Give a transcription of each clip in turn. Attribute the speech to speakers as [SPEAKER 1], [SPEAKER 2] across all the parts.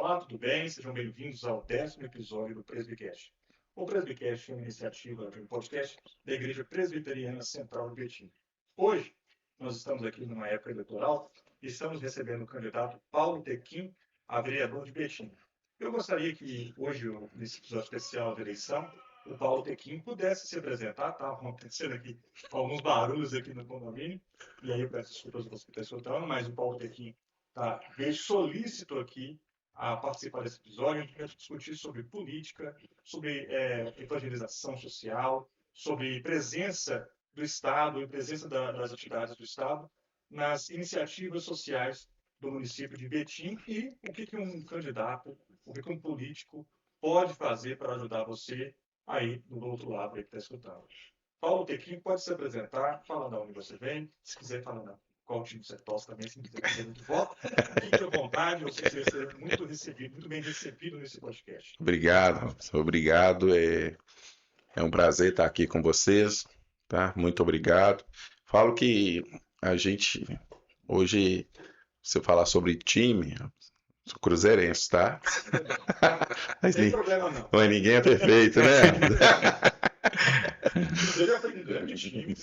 [SPEAKER 1] Olá, tudo bem? Sejam bem-vindos ao 10º episódio do Presbicast. O Presbicast é uma iniciativa de um podcast da Igreja Presbiteriana Central de Betim. Hoje, nós estamos aqui numa época eleitoral e estamos recebendo o candidato Paulo Tequim a vereador de Betim. Eu gostaria que hoje, nesse episódio especial de eleição, o Paulo Tequim pudesse se apresentar. Está acontecendo aqui alguns barulhos aqui no condomínio, e aí eu peço desculpas a você que está escutando, mas o Paulo Tequim veio solícito aqui a participar desse episódio. A gente vai discutir sobre política, sobre evangelização social, sobre presença do Estado e presença das atividades do Estado nas iniciativas sociais do município de Betim e o que um candidato, o que um político pode fazer para ajudar você aí do outro lado aí que está escutando. Paulo Tequim pode se apresentar, falar de onde você vem, se quiser falar qual time você torce também, se quiser dizer muito voto, fique à vontade, você vai ser muito bem recebido nesse podcast.
[SPEAKER 2] Obrigado. É um prazer estar aqui com vocês, tá? Muito obrigado. Falo que a gente, hoje, se eu falar sobre time, sou cruzeirense, tá?
[SPEAKER 1] Não tem problema não.
[SPEAKER 2] Mas ninguém é perfeito, né?
[SPEAKER 1] Cruzeiro foi um grande time.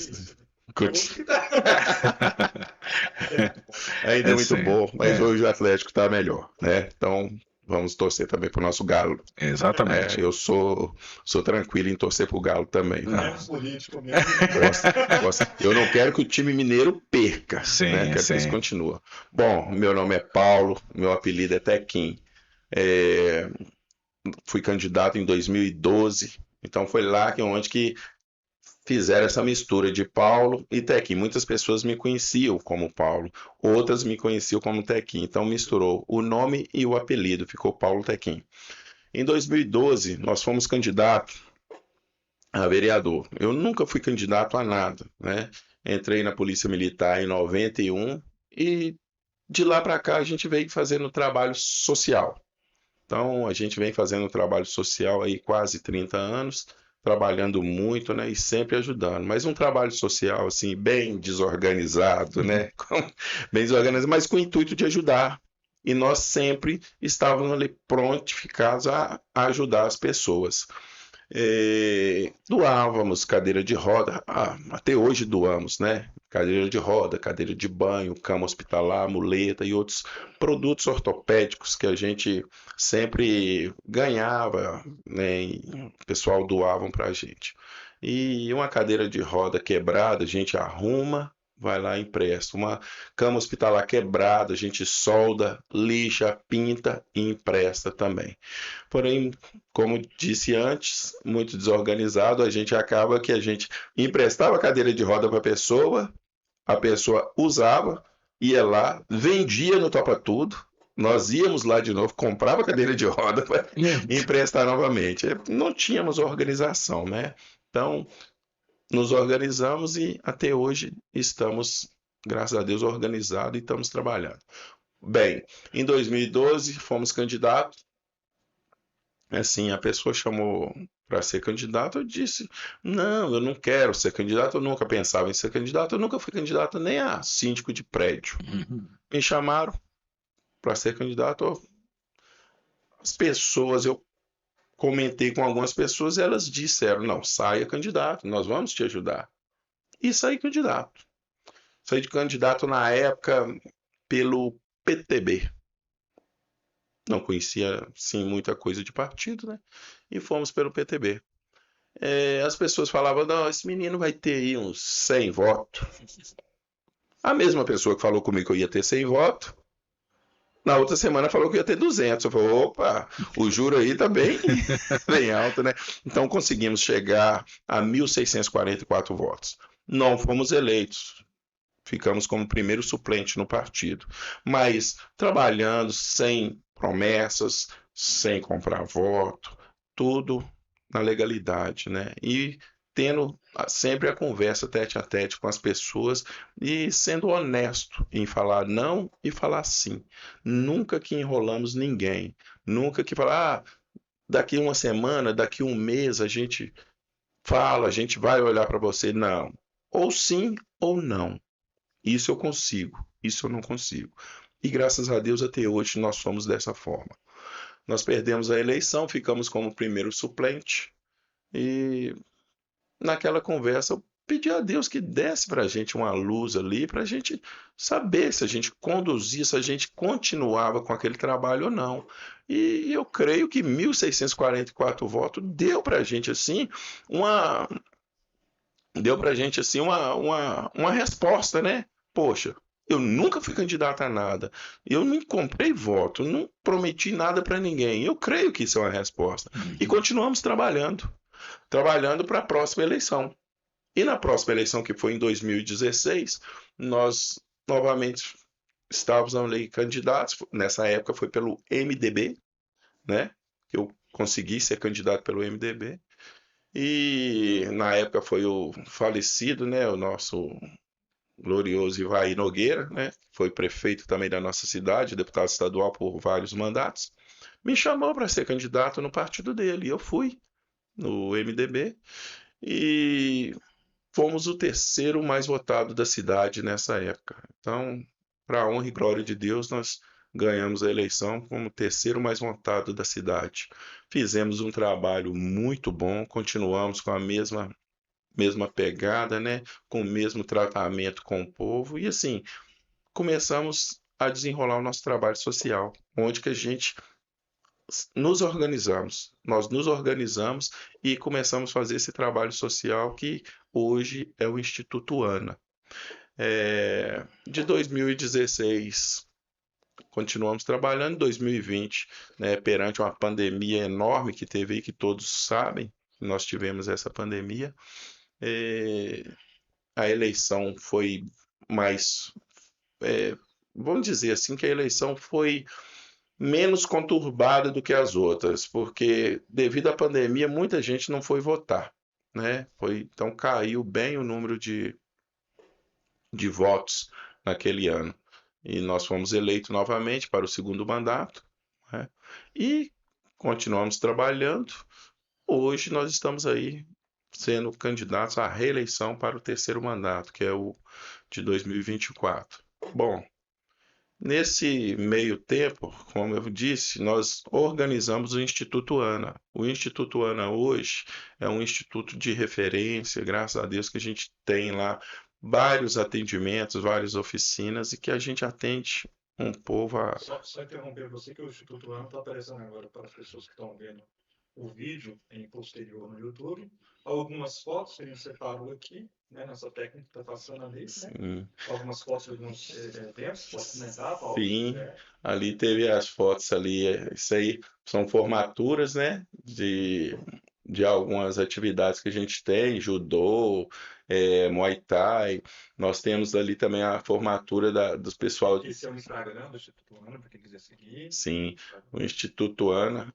[SPEAKER 2] Ainda é muito bom, mas hoje o Atlético está melhor, né? Então vamos torcer também para o nosso Galo.
[SPEAKER 3] Exatamente.
[SPEAKER 2] Eu sou tranquilo em torcer para o Galo também.
[SPEAKER 1] É político mesmo.
[SPEAKER 2] Eu não quero que o time mineiro perca, né? Quero que isso continue. Bom, meu nome é Paulo, meu apelido é Tequim. Fui candidato em 2012, então foi lá onde fizeram essa mistura de Paulo e Tequim. Muitas pessoas me conheciam como Paulo, outras me conheciam como Tequim. Então misturou o nome e o apelido, ficou Paulo Tequim. Em 2012, nós fomos candidatos a vereador. Eu nunca fui candidato a nada, né? Entrei na Polícia Militar em 91 e de lá para cá a gente veio fazendo trabalho social. Então a gente vem fazendo trabalho social aí quase 30 anos, trabalhando muito, né, e sempre ajudando, mas um trabalho social assim bem desorganizado, né, bem desorganizado, mas com o intuito de ajudar. E nós sempre estávamos ali prontificados a ajudar as pessoas. Doávamos cadeira de roda, até hoje doamos, né? Cadeira de roda, cadeira de banho, cama hospitalar, muleta e outros produtos ortopédicos que a gente sempre ganhava, né? E o pessoal doavam para a gente. E uma cadeira de roda quebrada, a gente arruma, vai lá e empresta. Uma cama hospitalar quebrada, a gente solda, lixa, pinta e empresta também. Porém, como disse antes, muito desorganizado, a gente acaba que a gente emprestava a cadeira de roda para a pessoa usava, ia lá, vendia no Topa Tudo, nós íamos lá de novo, comprava a cadeira de roda para emprestar novamente. Não tínhamos organização, né? Então, nos organizamos e até hoje estamos, graças a Deus, organizados e estamos trabalhando. Bem, em 2012 fomos candidatos. Assim, a pessoa chamou para ser candidato, eu disse, não, eu não quero ser candidato, eu nunca pensava em ser candidato, eu nunca fui candidato nem a síndico de prédio. Me chamaram para ser candidato. As pessoas, eu comentei com algumas pessoas e elas disseram, não, saia candidato, nós vamos te ajudar. E saí candidato. Saí de candidato na época pelo PTB. Não conhecia, sim, muita coisa de partido, né? E fomos pelo PTB. As pessoas falavam, não, esse menino vai ter aí uns 100 votos. A mesma pessoa que falou comigo que eu ia ter 100 votos, na outra semana falou que ia ter 200. Eu falei, opa, o juro aí tá bem alto, né? Então conseguimos chegar a 1.644 votos. Não fomos eleitos. Ficamos como primeiro suplente no partido. Mas trabalhando sem promessas, sem comprar voto, tudo na legalidade, né? E tendo sempre a conversa tete a tete com as pessoas e sendo honesto em falar não e falar sim. Nunca que enrolamos ninguém. Nunca que falar, daqui uma semana, daqui um mês a gente fala, a gente vai olhar para você. Não. Ou sim ou não. Isso eu consigo, isso eu não consigo. E graças a Deus até hoje nós somos dessa forma. Nós perdemos a eleição, ficamos como primeiro suplente e naquela conversa eu pedi a Deus que desse para a gente uma luz ali, para a gente saber se a gente conduzia, se a gente continuava com aquele trabalho ou não. E eu creio que 1.644 votos deu para a gente assim uma uma resposta, né? Poxa, eu nunca fui candidato a nada, eu não comprei voto, não prometi nada para ninguém. Eu creio que isso é uma resposta. E continuamos trabalhando para a próxima eleição. E na próxima eleição, que foi em 2016, nós novamente estávamos ali candidatos. Nessa época foi pelo MDB, né? Eu consegui ser candidato pelo MDB. E na época foi o falecido, né? O nosso glorioso Ivair Nogueira, né? Foi prefeito também da nossa cidade, deputado estadual por vários mandatos. Me chamou para ser candidato no partido dele. E eu fui no MDB. E fomos o terceiro mais votado da cidade nessa época. Então, para a honra e glória de Deus, nós ganhamos a eleição como o terceiro mais votado da cidade. Fizemos um trabalho muito bom, continuamos com a mesma pegada, né? Com o mesmo tratamento com o povo e assim, começamos a desenrolar o nosso trabalho social, onde que a gente nós nos organizamos e começamos a fazer esse trabalho social que hoje é o Instituto ANA. De 2016, continuamos trabalhando, em 2020, né, perante uma pandemia enorme que teve aí, que todos sabem, nós tivemos essa pandemia, a eleição foi mais, vamos dizer assim, que a eleição foi menos conturbada do que as outras, porque devido à pandemia muita gente não foi votar, né? Então caiu bem o número de votos naquele ano. E nós fomos eleitos novamente para o segundo mandato, né? E continuamos trabalhando. Hoje nós estamos aí sendo candidatos à reeleição para o terceiro mandato, que é o de 2024. Bom, nesse meio tempo, como eu disse, nós organizamos o Instituto ANA. O Instituto ANA hoje é um instituto de referência, graças a Deus que a gente tem lá vários atendimentos, várias oficinas e que a gente atende um povo a...
[SPEAKER 1] Só interromper você que o Instituto ANA está aparecendo agora para as pessoas que estão vendo o vídeo em posterior no YouTube. Algumas fotos que a gente separou aqui, né, nessa técnica que está passando ali, né? Algumas fotos de alguns eventos, pode comentar, Paulo?
[SPEAKER 2] Sim, ali teve as fotos ali, isso aí são formaturas, né, de algumas atividades que a gente tem, judô, Muay Thai. Nós temos ali também a formatura dos pessoal...
[SPEAKER 1] Esse é o Instagram do Instituto ANA, para quem quiser seguir.
[SPEAKER 2] Sim, o Instituto ANA.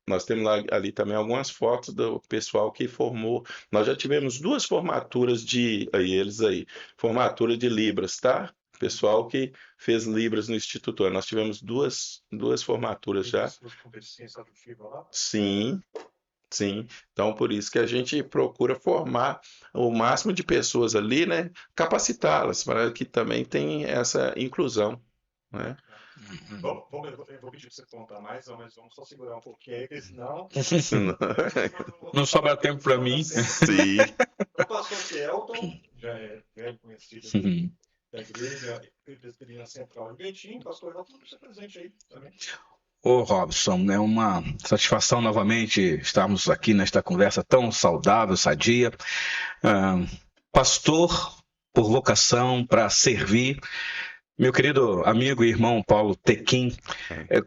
[SPEAKER 2] Nós temos ali também algumas fotos do pessoal que formou. Nós já tivemos duas formaturas formatura de Libras, tá? Pessoal que fez Libras no Instituto ANA. Nós tivemos duas formaturas já.
[SPEAKER 1] Com deficiência auditiva lá?
[SPEAKER 2] Sim. Então, por isso que a gente procura formar o máximo de pessoas ali, né? Capacitá-las, para que também tenha essa inclusão, né?
[SPEAKER 1] Eu vou pedir para você contar mais, mas vamos só segurar um pouquinho aí, porque senão...
[SPEAKER 3] Não sobra tempo para mim.
[SPEAKER 2] Sim.
[SPEAKER 1] O pastor Kelton, já é velho conhecido da igreja presbiteriana central de Betim. Pastor Kelton, você presente aí também.
[SPEAKER 3] Ô Robson, é uma satisfação novamente estarmos aqui nesta conversa tão saudável, sadia. Pastor por vocação para servir. Meu querido amigo e irmão Paulo Tequim,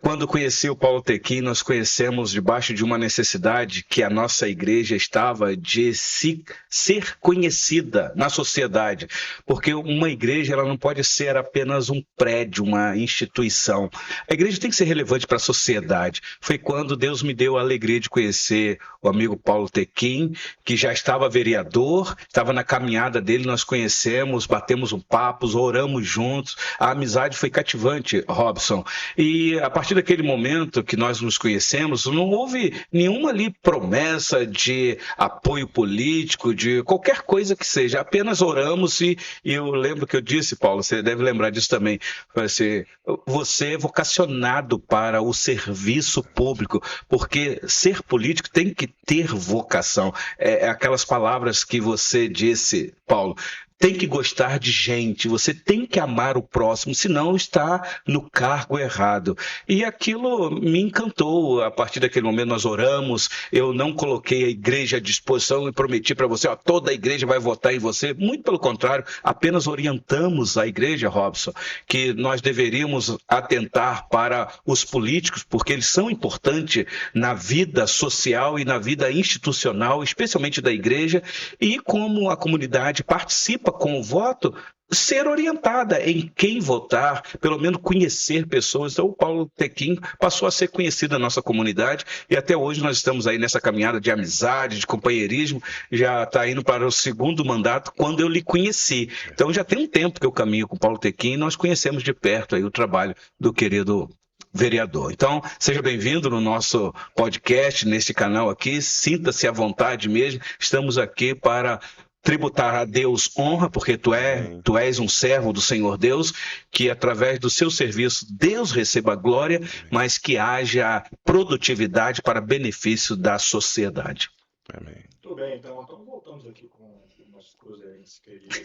[SPEAKER 3] quando conheci o Paulo Tequim, nós conhecemos debaixo de uma necessidade que a nossa igreja estava de ser conhecida na sociedade, porque uma igreja ela não pode ser apenas um prédio, uma instituição. A igreja tem que ser relevante para a sociedade. Foi quando Deus me deu a alegria de conhecer o amigo Paulo Tequim, que já estava vereador, estava na caminhada dele, nós conhecemos, batemos um papo, oramos juntos. A amizade foi cativante, Robson. E a partir daquele momento que nós nos conhecemos, não houve nenhuma ali promessa de apoio político, de qualquer coisa que seja. Apenas oramos e eu lembro que eu disse, Paulo, você deve lembrar disso também. Assim, você é vocacionado para o serviço público, porque ser político tem que ter vocação. É aquelas palavras que você disse, Paulo. Tem que gostar de gente, você tem que amar o próximo, senão está no cargo errado. E aquilo me encantou. A partir daquele momento nós oramos, eu não coloquei a igreja à disposição e prometi para você, ó, toda a igreja vai votar em você. Muito pelo contrário, apenas orientamos a igreja, Robson, que nós deveríamos atentar para os políticos, porque eles são importantes na vida social e na vida institucional, especialmente da igreja, e como a comunidade participa com o voto, ser orientada em quem votar, pelo menos conhecer pessoas. Então, o Paulo Tequim passou a ser conhecido na nossa comunidade e até hoje nós estamos aí nessa caminhada de amizade, de companheirismo, já está indo para o segundo mandato quando eu lhe conheci. Então, já tem um tempo que eu caminho com o Paulo Tequim e nós conhecemos de perto aí o trabalho do querido vereador. Então, seja bem-vindo no nosso podcast, nesse canal aqui, sinta-se à vontade mesmo, estamos aqui para tributar a Deus honra, porque tu és um servo do Senhor Deus, que através do seu serviço Deus receba glória, mas que haja produtividade para benefício da sociedade.
[SPEAKER 2] Amém.
[SPEAKER 1] Muito bem, então voltamos aqui com nossos cruzeirenses queridos.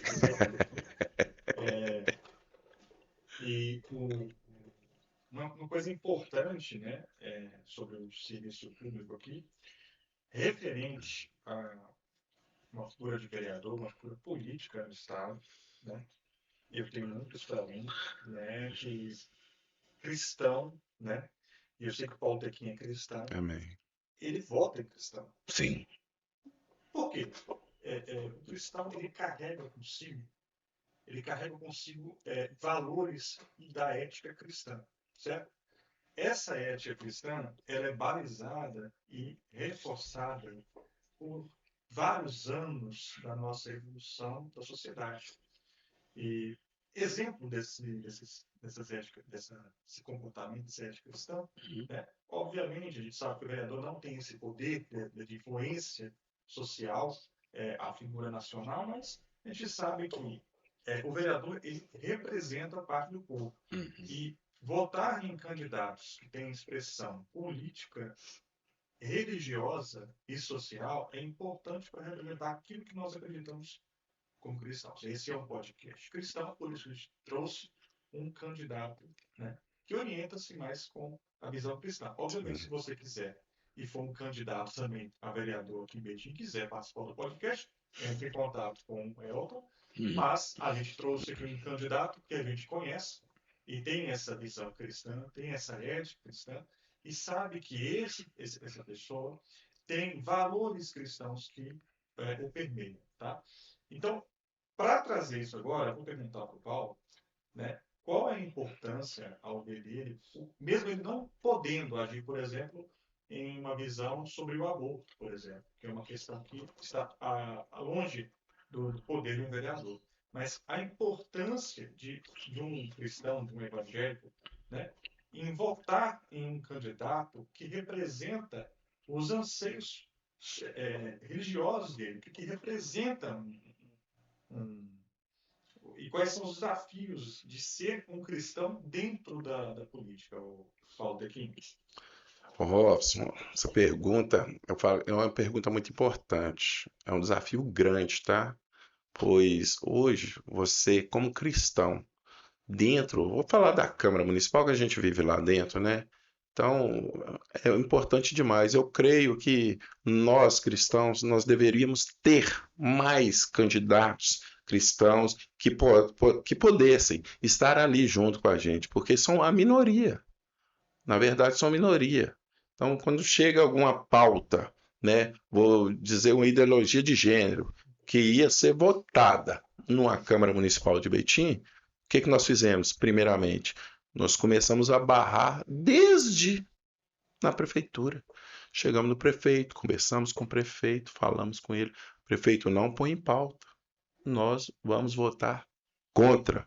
[SPEAKER 1] Uma coisa importante, né, sobre o serviço público aqui, referente a uma figura de vereador, uma figura política no Estado, né? Eu tenho muito isso para mim, né? Que cristão, né? E eu sei que o Paulo Tequim é cristão.
[SPEAKER 2] Amém.
[SPEAKER 1] Ele vota em cristão.
[SPEAKER 3] Sim.
[SPEAKER 1] Por quê? O cristão ele carrega consigo valores da ética cristã, certo? Essa ética cristã ela é balizada e reforçada por vários anos da nossa evolução da sociedade. E exemplo desse comportamento, dessa ética cristã, né? Obviamente, a gente sabe que o vereador não tem esse poder de influência social, a figura nacional, mas a gente sabe que o vereador ele representa a parte do povo. E votar em candidatos que têm expressão política, religiosa e social é importante para representar aquilo que nós acreditamos como cristãos. Esse é um podcast cristão, por isso a gente trouxe um candidato, né, que orienta-se mais com a visão cristã. Obviamente, se você quiser e for um candidato também a vereador aqui em Betim, quiser participar do podcast, entre em contato com o Elton, mas a gente trouxe aqui um candidato que a gente conhece e tem essa visão cristã, tem essa ética cristã, e sabe que essa pessoa tem valores cristãos que o permeiam, tá? Então, para trazer isso agora, eu vou perguntar para o Paulo, né, qual é a importância ao ver dele, mesmo ele não podendo agir, por exemplo, em uma visão sobre o aborto, por exemplo, que é uma questão que está longe do poder de um vereador. Mas a importância de um cristão, de um evangélico, né, em votar em um candidato que representa os anseios religiosos dele, que representa e quais são os desafios de ser um cristão dentro da política, o Paulo Tequim?
[SPEAKER 2] Robson, essa pergunta, é uma pergunta muito importante. É um desafio grande, tá? Pois hoje, você, como cristão, vou falar da Câmara Municipal que a gente vive lá dentro, né? Então, é importante demais. Eu creio que nós, cristãos, nós deveríamos ter mais candidatos cristãos que pudessem estar ali junto com a gente, porque são a minoria. Na verdade, são a minoria. Então, quando chega alguma pauta, né, vou dizer uma ideologia de gênero, que ia ser votada numa Câmara Municipal de Betim, o que nós fizemos? Primeiramente, nós começamos a barrar desde na prefeitura. Chegamos no prefeito, conversamos com o prefeito, falamos com ele. O prefeito não põe em pauta. Nós vamos votar contra.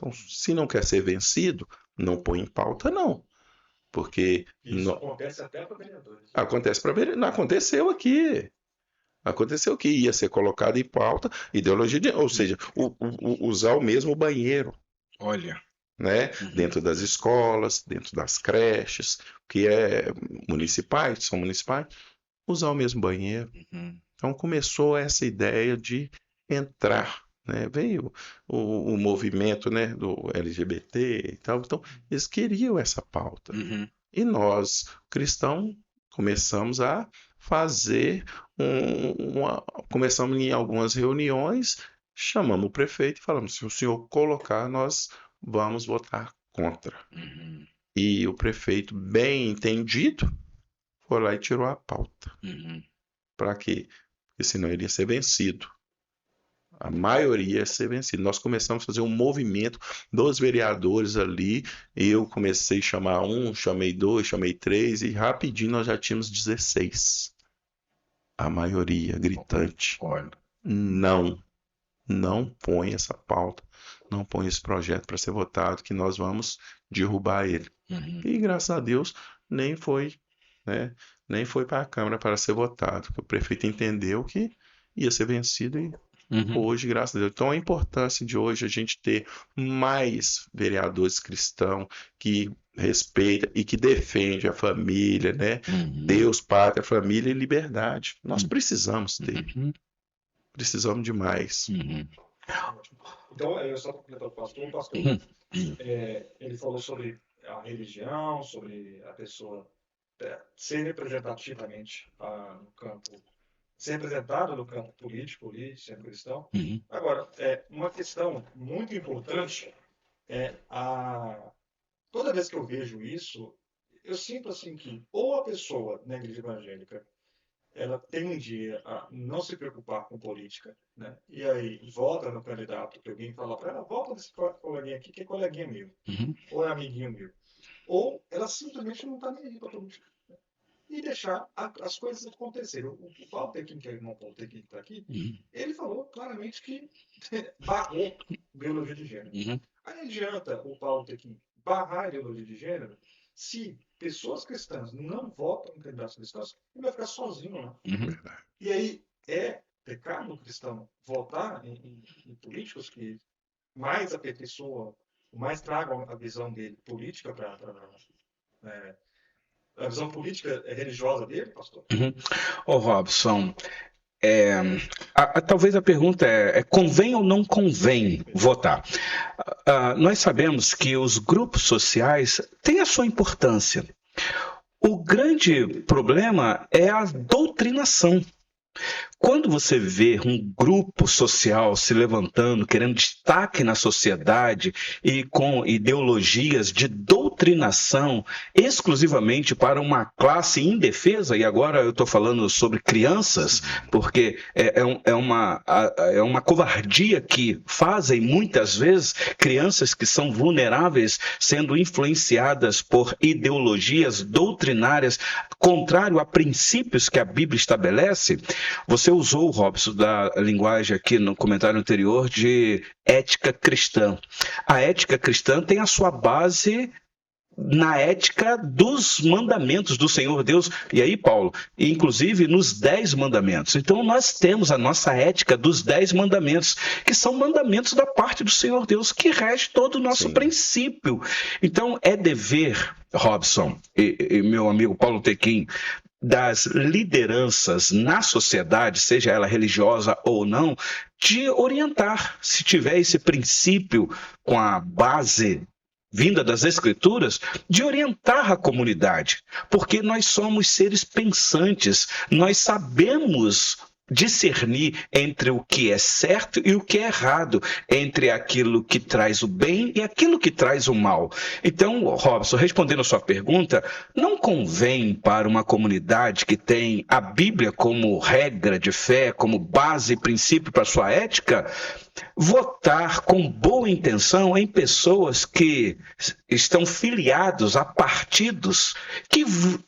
[SPEAKER 2] Então, se não quer ser vencido, não põe em pauta, não. Porque
[SPEAKER 1] Isso acontece até para vereadores.
[SPEAKER 2] acontece para vereadores. Não aconteceu aqui. Aconteceu que ia ser colocado em pauta ideologia, ou seja, usar o mesmo banheiro.
[SPEAKER 3] Olha.
[SPEAKER 2] Né? Dentro das escolas, dentro das creches, que são municipais, usar o mesmo banheiro. Então começou essa ideia de entrar, né? Veio o movimento, né, do LGBT e tal, então eles queriam essa pauta. E nós, cristãos, começamos a fazer começamos em algumas reuniões, chamamos o prefeito e falamos, se o senhor colocar, nós vamos votar contra. E o prefeito, bem entendido, foi lá e tirou a pauta. Para quê? Porque senão ele ia ser vencido. A maioria ia ser vencida. Nós começamos a fazer um movimento dos vereadores ali. Eu comecei a chamar um, chamei dois, chamei três, e rapidinho nós já tínhamos 16. A maioria gritante. Não põe essa pauta, não põe esse projeto para ser votado, que nós vamos derrubar ele. E graças a Deus nem foi, né, nem foi para a Câmara para ser votado, porque o prefeito entendeu que ia ser vencido e hoje, graças a Deus. Então a importância de hoje a gente ter mais vereadores cristãos que respeitam e que defendem a família, né? Deus, pátria, família e liberdade. Nós precisamos ter. Precisamos demais.
[SPEAKER 1] Então, eu só completar o pastor, ele falou sobre a religião, sobre a pessoa ser representativamente no campo, ser representada no campo político ali, sendo cristão. Agora, uma questão muito importante toda vez que eu vejo isso, eu sinto assim que ou a pessoa na igreja evangélica ela tende a não se preocupar com política, né? E aí vota no candidato que alguém fala para ela, vota nesse coleguinha aqui, que é coleguinha meu, ou é amiguinho meu. Ou ela simplesmente não está nem aí para a política. Né? E deixar as coisas acontecerem. O Paulo Tequim, que é o irmão Paulo Tequim que está aqui, ele falou claramente que barrou biologia de gênero. Aí adianta o Paulo Tequim barrar a ideologia de gênero se pessoas cristãs não votam em candidatos cristãos, ele vai ficar sozinho lá. E aí é pecado cristão votar em políticos que mais aperfeiçoam, mais tragam a visão dele política para a visão política religiosa dele, pastor?
[SPEAKER 3] Ô Robson, talvez a pergunta convém ou não convém votar? Nós sabemos que os grupos sociais têm a sua importância. O grande problema é a doutrinação. Quando você vê um grupo social se levantando, querendo destaque na sociedade e com ideologias de doutrinação exclusivamente para uma classe indefesa, e agora eu estou falando sobre crianças, porque é uma covardia que fazem muitas vezes crianças que são vulneráveis sendo influenciadas por ideologias doutrinárias contrário a princípios que a Bíblia estabelece. Você usou, Robson, da linguagem aqui no comentário anterior de ética cristã. A ética cristã tem a sua base na ética dos mandamentos do Senhor Deus. E aí, Paulo, inclusive nos 10 mandamentos. Então, nós temos a nossa ética dos 10 mandamentos, que são mandamentos da parte do Senhor Deus, que rege todo o nosso princípio. Então, é dever, Robson e meu amigo Paulo Tequim, das lideranças na sociedade, seja ela religiosa ou não, de orientar, se tiver esse princípio com a base vinda das Escrituras, de orientar a comunidade, porque nós somos seres pensantes, nós sabemos discernir entre o que é certo e o que é errado, entre aquilo que traz o bem e aquilo que traz o mal. Então, Robson, respondendo a sua pergunta, não convém para uma comunidade que tem a Bíblia como regra de fé, como base e princípio para sua ética, votar com boa intenção em pessoas que estão filiados a partidos que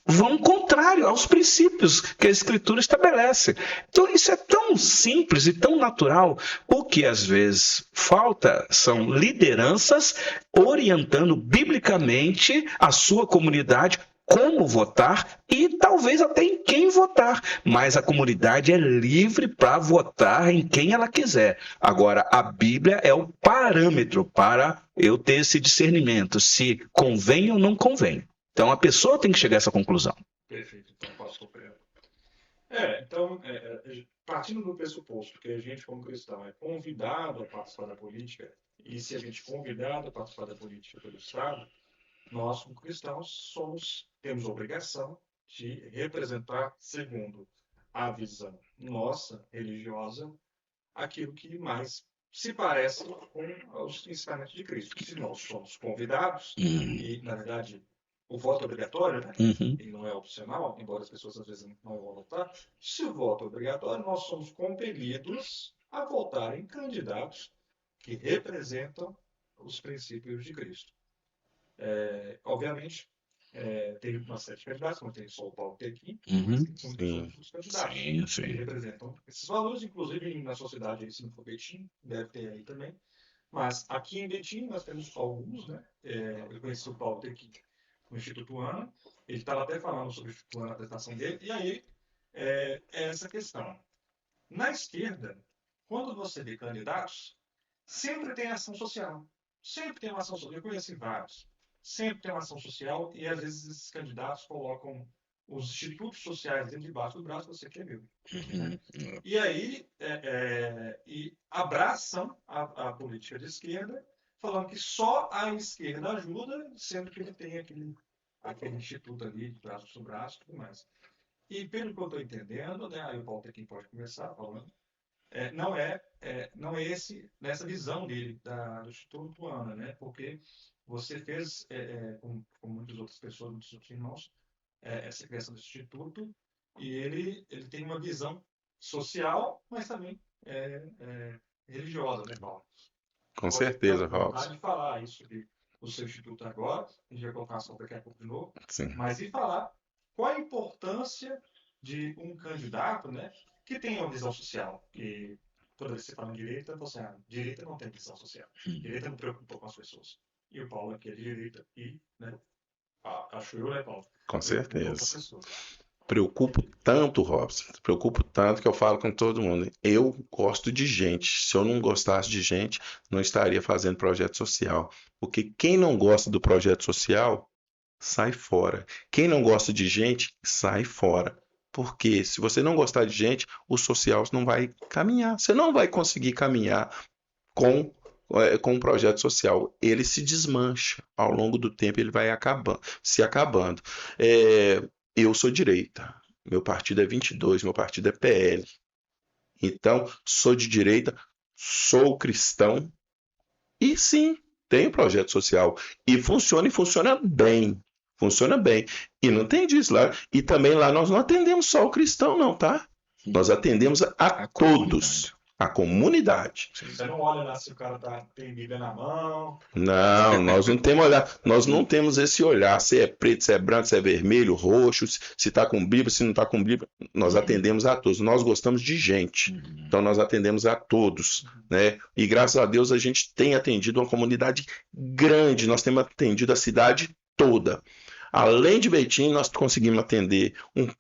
[SPEAKER 3] vão contrário aos princípios que a Escritura estabelece. Então, isso é tão simples e tão natural. O que às vezes falta são lideranças orientando biblicamente a sua comunidade como votar e talvez até em quem votar. Mas a comunidade é livre para votar em quem ela quiser. Agora, a Bíblia é o parâmetro para eu ter esse discernimento, se convém ou não convém. Então, a pessoa tem que chegar a essa conclusão.
[SPEAKER 1] Perfeito, então posso compreender. Partindo do pressuposto que a gente, como cristão, é convidado a participar da política, e se a gente é convidado a participar da política pelo Estado, nós, como cristãos, temos a obrigação de representar, segundo a visão nossa, religiosa, aquilo que mais se parece com os ensinamentos de Cristo. Se nós somos convidados, e, na verdade, o voto é obrigatório, né? E não é opcional, embora as pessoas às vezes não vão votar. Se o voto é obrigatório, nós somos compelidos a votar em candidatos que representam os princípios de Cristo. Obviamente, tem uma série de candidatos, como tem só o Paulo Tequim, mas tem muitos outros candidatos que representam esses valores, inclusive na sociedade, se não for Betim, deve ter aí também. Mas aqui em Betim nós temos alguns, né? Eu conheci o Paulo Tequim no Instituto ANA, ele estava até falando sobre o Instituto ANA na apresentação dele, e aí é essa questão. Na esquerda, quando você vê candidatos, sempre tem ação social. Sempre tem uma ação social. Eu conheci vários. Sempre tem uma ação social e às vezes esses candidatos colocam os institutos sociais dentro de baixo do braço, você que é meu. E aí abraçam a política de esquerda, falando que só a esquerda ajuda, sendo que ele tem aquele instituto ali de braço sobre braço e tudo mais. E pelo que eu estou entendendo, né, aí o Paulo Tequim pode começar falando, não é nessa visão dele do Instituto ANA, né? Porque você fez, com muitas outras pessoas, muitos outros irmãos, essa criação do Instituto, e ele tem uma visão social, mas também religiosa, né, Paulo?
[SPEAKER 2] Com certeza, Robson.
[SPEAKER 1] Pode falar isso do seu Instituto agora, a gente vai colocar só daqui a pouco de novo,
[SPEAKER 2] Sim.
[SPEAKER 1] mas e falar qual a importância de um candidato, né, que tenha uma visão social, que toda vez que você fala em direita, direita não tem visão social, direita não preocupa com as pessoas. E o Paulo aqui é de direita e, né, acho eu, né, Paulo?
[SPEAKER 2] Com certeza. Preocupo tanto, Robson, preocupo tanto que eu falo com todo mundo. Eu gosto de gente. Se eu não gostasse de gente, não estaria fazendo projeto social. Porque quem não gosta do projeto social, sai fora. Quem não gosta de gente, sai fora. Porque se você não gostar de gente, o social não vai caminhar. Você não vai conseguir caminhar com um projeto social. Ele se desmancha. Ao longo do tempo, ele vai se acabando. Eu sou direita. Meu partido é 22, meu partido é PL. Então, sou de direita, sou cristão e sim, tenho projeto social. E funciona bem. Funciona bem. E não tem disso lá. E também lá nós não atendemos só o cristão, não, tá? Nós atendemos a todos. A comunidade.
[SPEAKER 1] Você não olha lá se o cara tem Bíblia na mão.
[SPEAKER 2] Não, nós não temos olhar. Nós não temos esse olhar. Se é preto, se é branco, se é vermelho, roxo, se está com Bíblia, se não está com Bíblia. Nós atendemos a todos. Nós gostamos de gente. Então nós atendemos a todos, né? E graças a Deus a gente tem atendido uma comunidade grande. Nós temos atendido a cidade toda. Além de Betim, nós conseguimos atender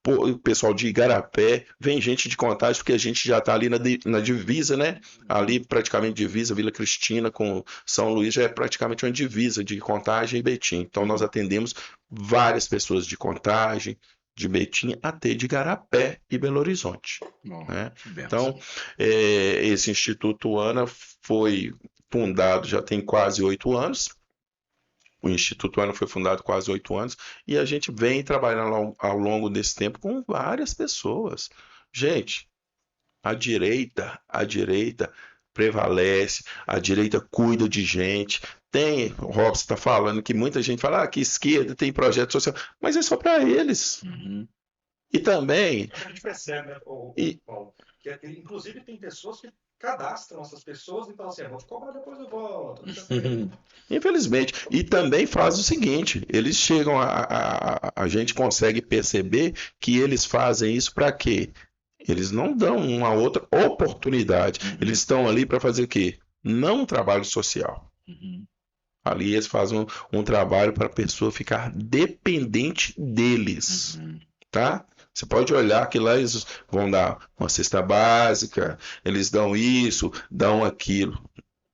[SPEAKER 2] o pessoal de Igarapé, vem gente de Contagem, porque a gente já está ali na divisa, né? Ali praticamente divisa, Vila Cristina com São Luís, já é praticamente uma divisa de Contagem e Betim. Então nós atendemos várias pessoas de Contagem, de Betim até de Igarapé e Belo Horizonte. Né? Então, esse Instituto ANA foi fundado já tem quase 8 anos. O Instituto ANA foi fundado há quase 8 anos e a gente vem trabalhando ao longo desse tempo com várias pessoas. Gente, a direita prevalece, a direita cuida de gente. O Robson está falando que muita gente fala que esquerda tem projeto social, mas é só para eles. E também...
[SPEAKER 1] A gente percebe, né, Paulo, que inclusive tem pessoas que cadastram essas pessoas e falam assim, vou te cobrar, depois eu volto.
[SPEAKER 2] Infelizmente. E também faz o seguinte, eles chegam a gente consegue perceber que eles fazem isso para quê? Eles não dão uma outra oportunidade. Eles estão ali para fazer o quê? Não um trabalho social. Ali eles fazem um trabalho para a pessoa ficar dependente deles. Tá? Você pode olhar que lá eles vão dar uma cesta básica, eles dão isso, dão aquilo.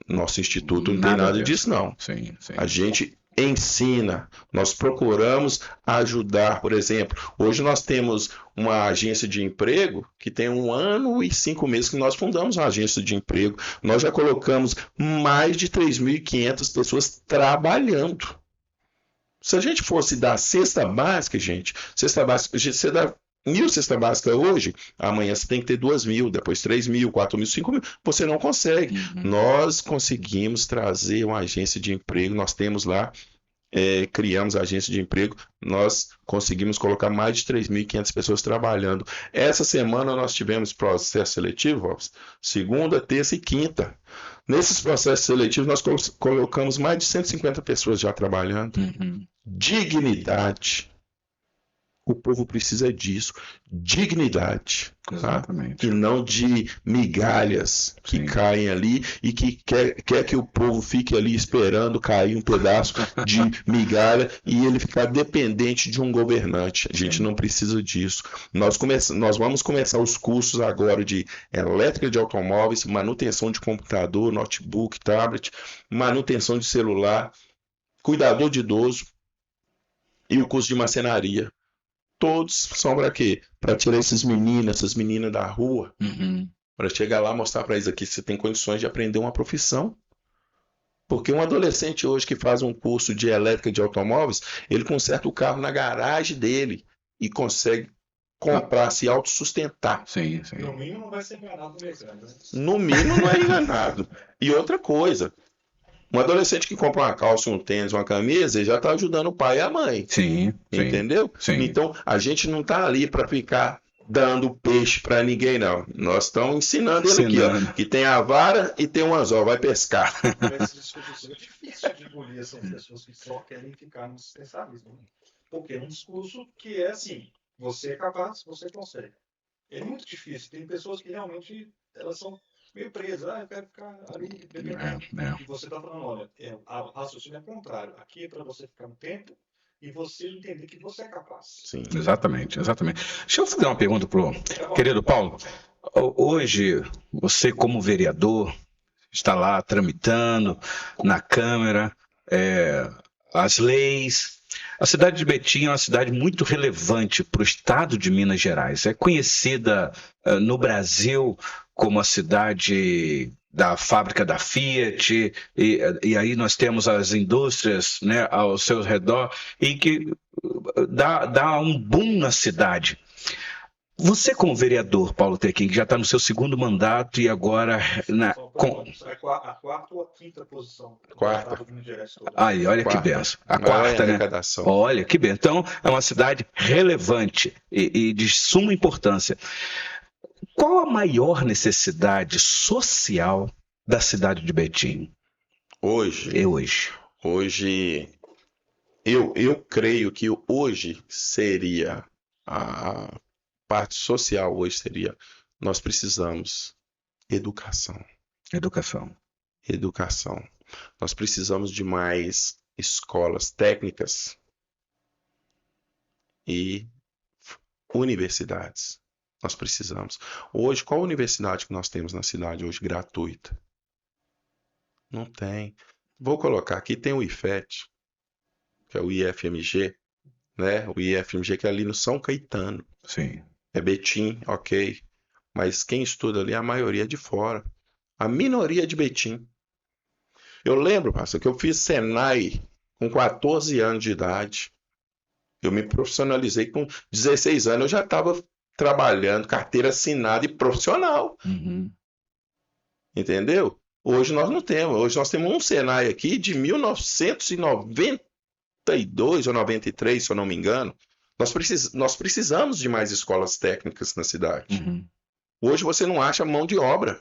[SPEAKER 2] Nosso instituto não tem nada disso, não.
[SPEAKER 3] Sim.
[SPEAKER 2] A gente ensina, nós procuramos ajudar. Por exemplo, hoje nós temos uma agência de emprego que tem 1 ano e 5 meses que nós fundamos uma agência de emprego. Nós já colocamos mais de 3.500 pessoas trabalhando. Se a gente fosse dar cesta básica, gente, você dá 1.000 cesta básica hoje, amanhã você tem que ter 2.000, depois 3.000, 4.000, 5.000, você não consegue. Nós conseguimos trazer uma agência de emprego, nós temos lá, criamos a agência de emprego, nós conseguimos colocar mais de 3.500 pessoas trabalhando. Essa semana nós tivemos processo seletivo, segunda, terça e quinta. Nesses processos seletivos nós colocamos mais de 150 pessoas já trabalhando. Dignidade. O povo precisa disso, dignidade,
[SPEAKER 3] Exatamente.
[SPEAKER 2] Tá? E não de migalhas que caem ali e que quer que o povo fique ali esperando cair um pedaço de migalha e ele ficar dependente de um governante. A gente não precisa disso. Nós vamos começar os cursos agora de elétrica de automóveis, manutenção de computador, notebook, tablet, manutenção de celular, cuidador de idoso e o curso de marcenaria. Todos são para quê? Para tirar essas meninas da rua, para chegar lá e mostrar para eles aqui que você tem condições de aprender uma profissão. Porque um adolescente hoje que faz um curso de elétrica de automóveis, ele conserta o carro na garagem dele e consegue comprar, se autossustentar.
[SPEAKER 3] Sim.
[SPEAKER 1] No mínimo não vai ser enganado no mercado, né?
[SPEAKER 2] No mínimo não é enganado. E outra coisa, um adolescente que compra uma calça, um tênis, uma camisa, ele já está ajudando o pai e a mãe.
[SPEAKER 3] Sim.
[SPEAKER 2] Entendeu?
[SPEAKER 3] Sim.
[SPEAKER 2] Então, a gente não está ali para ficar dando peixe para ninguém, não. Nós estamos ensinando ele aqui, ó, que tem a vara e tem um anzol, vai pescar.
[SPEAKER 1] Esse discurso é difícil de engolir essas pessoas que só querem ficar no assistencialismo. Porque é um discurso que é assim, você é capaz, você consegue. É muito difícil. Tem pessoas que realmente elas são meio presas, eu quero ficar ali dependendo. E você está falando, olha, a raciocínio é contrário. Aqui é para você ficar um tempo e você entender que você é capaz.
[SPEAKER 2] Sim.
[SPEAKER 3] Exatamente. Deixa eu fazer uma pergunta pro querido Paulo. Hoje, você como vereador, está lá tramitando na Câmara as leis. A cidade de Betim é uma cidade muito relevante para o estado de Minas Gerais. É conhecida no Brasil como a cidade da fábrica da Fiat, e aí nós temos as indústrias, né, ao seu redor, e que dá um boom na cidade. Você, como vereador, Paulo Tequim, que já está no seu 2º mandato e agora...
[SPEAKER 1] A quarta ou a quinta posição.
[SPEAKER 2] Quarta.
[SPEAKER 3] Aí, olha que benção. A quarta, né? Olha que benção. Então, é uma cidade relevante e de suma importância. Qual a maior necessidade social da cidade de Betim?
[SPEAKER 2] Hoje, eu creio que hoje seria a parte social, nós precisamos educação. Nós precisamos de mais escolas técnicas e universidades. Nós precisamos. Hoje, qual universidade que nós temos na cidade hoje gratuita? Não tem. Vou colocar aqui, tem o IFET, que é o IFMG, né? O IFMG que é ali no São Caetano.
[SPEAKER 3] Sim.
[SPEAKER 2] É Betim, ok. Mas quem estuda ali, a maioria é de fora. A minoria é de Betim. Eu lembro, pastor, que eu fiz Senai com 14 anos de idade. Eu me profissionalizei com 16 anos. Eu já estava trabalhando, carteira assinada e profissional. Entendeu? Hoje nós não temos. Hoje nós temos um Senai aqui de 1992 ou 93, se eu não me engano. Nós precisamos de mais escolas técnicas na cidade. Hoje você não acha mão de obra.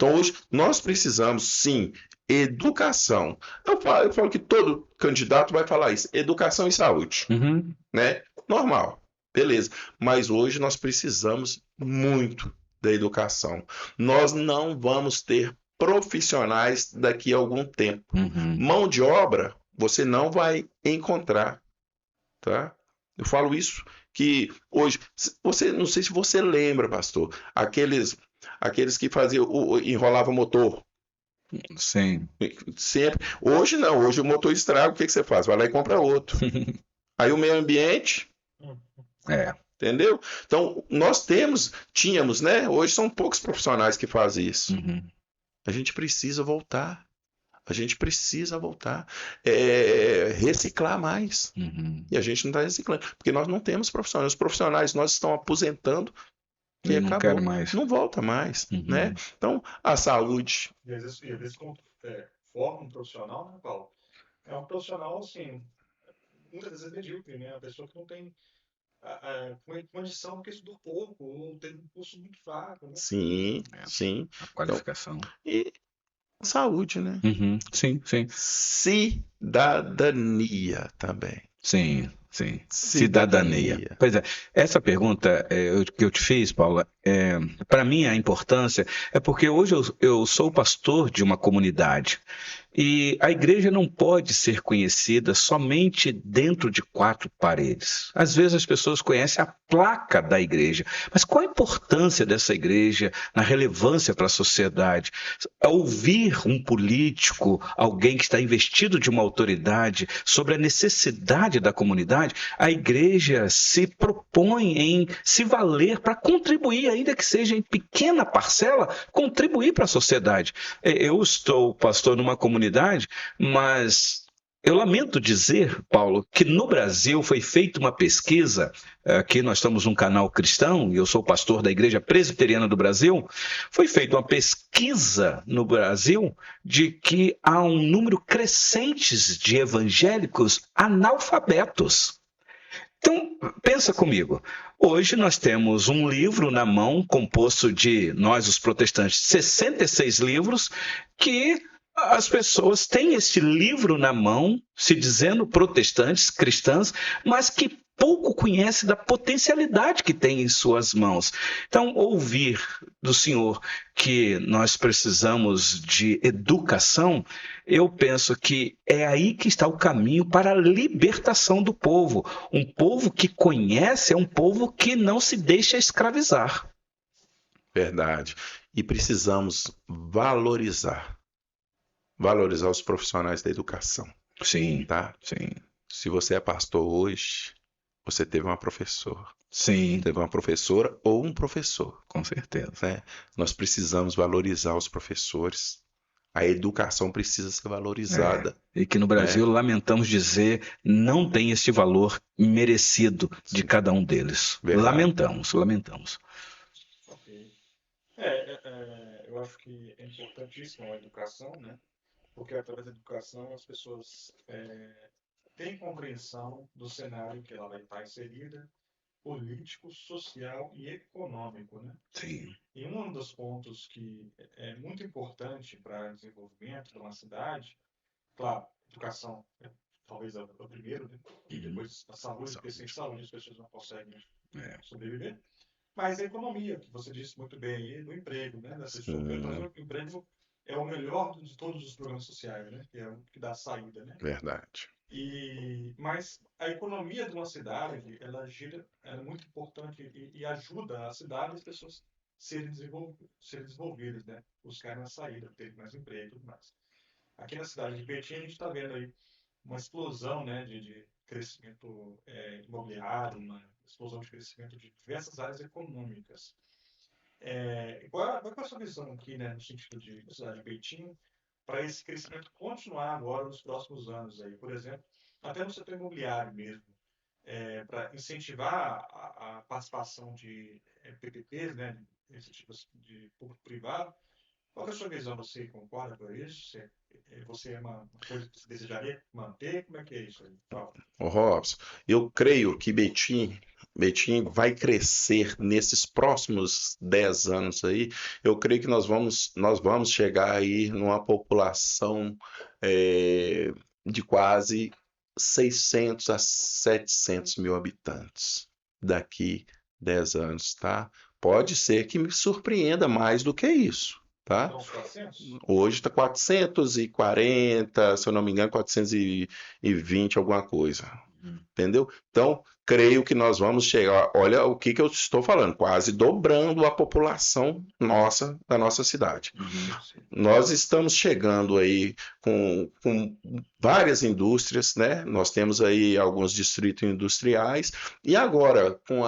[SPEAKER 2] Então, hoje, nós precisamos, sim, educação. Eu falo que todo candidato vai falar isso, educação e saúde,
[SPEAKER 3] Uhum.
[SPEAKER 2] né? Normal, beleza. Mas hoje nós precisamos muito da educação. Nós não vamos ter profissionais daqui a algum tempo.
[SPEAKER 3] Uhum.
[SPEAKER 2] Mão de obra, você não vai encontrar, tá? Eu falo isso que hoje, você não sei se você lembra, pastor, aqueles que faziam enrolava motor.
[SPEAKER 3] Sim.
[SPEAKER 2] Sempre. Hoje não, hoje o motor estraga, o que você faz? Vai lá e compra outro. Aí o meio ambiente,
[SPEAKER 3] É.
[SPEAKER 2] entendeu? Então, tínhamos, né? Hoje são poucos profissionais que fazem isso.
[SPEAKER 3] Uhum.
[SPEAKER 2] A gente precisa voltar. A gente precisa voltar. Reciclar mais.
[SPEAKER 3] Uhum.
[SPEAKER 2] E a gente não está reciclando. Porque nós não temos profissionais. Os profissionais nós estão aposentando e
[SPEAKER 3] Eu não quero
[SPEAKER 2] acabou.
[SPEAKER 3] mais.
[SPEAKER 2] Não volta mais,
[SPEAKER 3] Uhum.
[SPEAKER 2] né? Então, a saúde.
[SPEAKER 1] E às vezes quando forma um profissional, né, Paulo? É um profissional, assim, muitas vezes medíocre, né? A pessoa que não tem condição porque estudou pouco, ou tem um curso muito fraco, né?
[SPEAKER 2] Sim,
[SPEAKER 3] É.
[SPEAKER 2] sim.
[SPEAKER 3] A qualificação.
[SPEAKER 2] E saúde, né?
[SPEAKER 3] Uhum. Sim, sim.
[SPEAKER 2] Cidadania também.
[SPEAKER 3] Sim, sim. Cidadania. Pois é, essa pergunta que eu te fiz, Paula, para mim a importância é porque hoje eu sou pastor de uma comunidade e a igreja não pode ser conhecida somente dentro de quatro paredes. Às vezes as pessoas conhecem a placa da igreja, mas qual a importância dessa igreja na relevância para a sociedade? Ouvir um político, alguém que está investido de uma autoridade, sobre a necessidade da comunidade, a igreja se propõe em se valer para contribuir, ainda que seja em pequena parcela, contribuir para a sociedade. Eu estou pastor numa comunidade, mas eu lamento dizer, Paulo, que no Brasil foi feita uma pesquisa, aqui nós estamos num canal cristão, e eu sou pastor da Igreja Presbiteriana do Brasil, foi feita uma pesquisa no Brasil de que há um número crescente de evangélicos analfabetos. Então, pensa comigo. Hoje nós temos um livro na mão, composto de, nós os protestantes, 66 livros, que as pessoas têm este livro na mão, se dizendo protestantes, cristãs, mas que pouco conhecem da potencialidade que tem em suas mãos. Então, ouvir do Senhor que nós precisamos de educação, eu penso que é aí que está o caminho para a libertação do povo. Um povo que conhece é um povo que não se deixa escravizar.
[SPEAKER 2] Verdade. E precisamos valorizar os profissionais da educação,
[SPEAKER 3] Sim,
[SPEAKER 2] tá?
[SPEAKER 3] sim,
[SPEAKER 2] Se você é pastor hoje, você teve uma professora.
[SPEAKER 3] sim,
[SPEAKER 2] Teve uma professora ou um professor,
[SPEAKER 3] com certeza.
[SPEAKER 2] né? Nós precisamos valorizar os professores. A educação precisa ser valorizada.
[SPEAKER 3] E que no Brasil, lamentamos dizer, não tem esse valor merecido de cada um deles.
[SPEAKER 2] Verdade.
[SPEAKER 3] Lamentamos.
[SPEAKER 1] Ok. Eu acho que é importantíssimo a educação, né? Porque através da educação as pessoas têm compreensão do cenário que ela vai estar inserida, político, social e econômico, né?
[SPEAKER 3] Sim.
[SPEAKER 1] E um dos pontos que é muito importante para o desenvolvimento de uma cidade, claro, educação é talvez o primeiro, né? E depois a saúde, porque sem saúde as pessoas não conseguem sobreviver. Mas a economia, que você disse muito bem aí, do emprego, né? Da pessoa, o emprego é o melhor de todos os programas sociais, né? Que é o que dá saída, né?
[SPEAKER 2] Verdade.
[SPEAKER 1] Mas a economia de uma cidade, ela é muito importante e ajuda a cidade e as pessoas serem desenvolvidas, né? Buscarem a saída, terem mais emprego e tudo mais. Aqui na cidade de Betim, a gente está vendo aí uma explosão, né, de crescimento imobiliário, uma explosão de crescimento de diversas áreas econômicas. Qual é a sua visão aqui, né, no sentido de cidade de Betim, para esse crescimento continuar agora nos próximos anos aí, por exemplo, até no setor imobiliário mesmo, para incentivar a participação de PPPs, né, esse tipo de público-privado. Qual é a sua visão? Você concorda com isso? Você é uma coisa que você desejaria manter? Como é que é isso aí?
[SPEAKER 2] Robson, eu creio que Betim Betim vai crescer nesses próximos 10 anos aí. Eu creio que nós vamos chegar aí numa população de quase 600 a 700 mil habitantes daqui 10 anos, tá? Pode ser que me surpreenda mais do que isso, tá?
[SPEAKER 1] Então, os 400?
[SPEAKER 2] Hoje está 440, se eu não me engano, 420, alguma coisa. Entendeu? Então, creio que nós vamos chegar. Olha o que eu estou falando, quase dobrando a população da nossa cidade. Nós estamos chegando aí com várias indústrias, né? Nós temos aí alguns distritos industriais, e agora com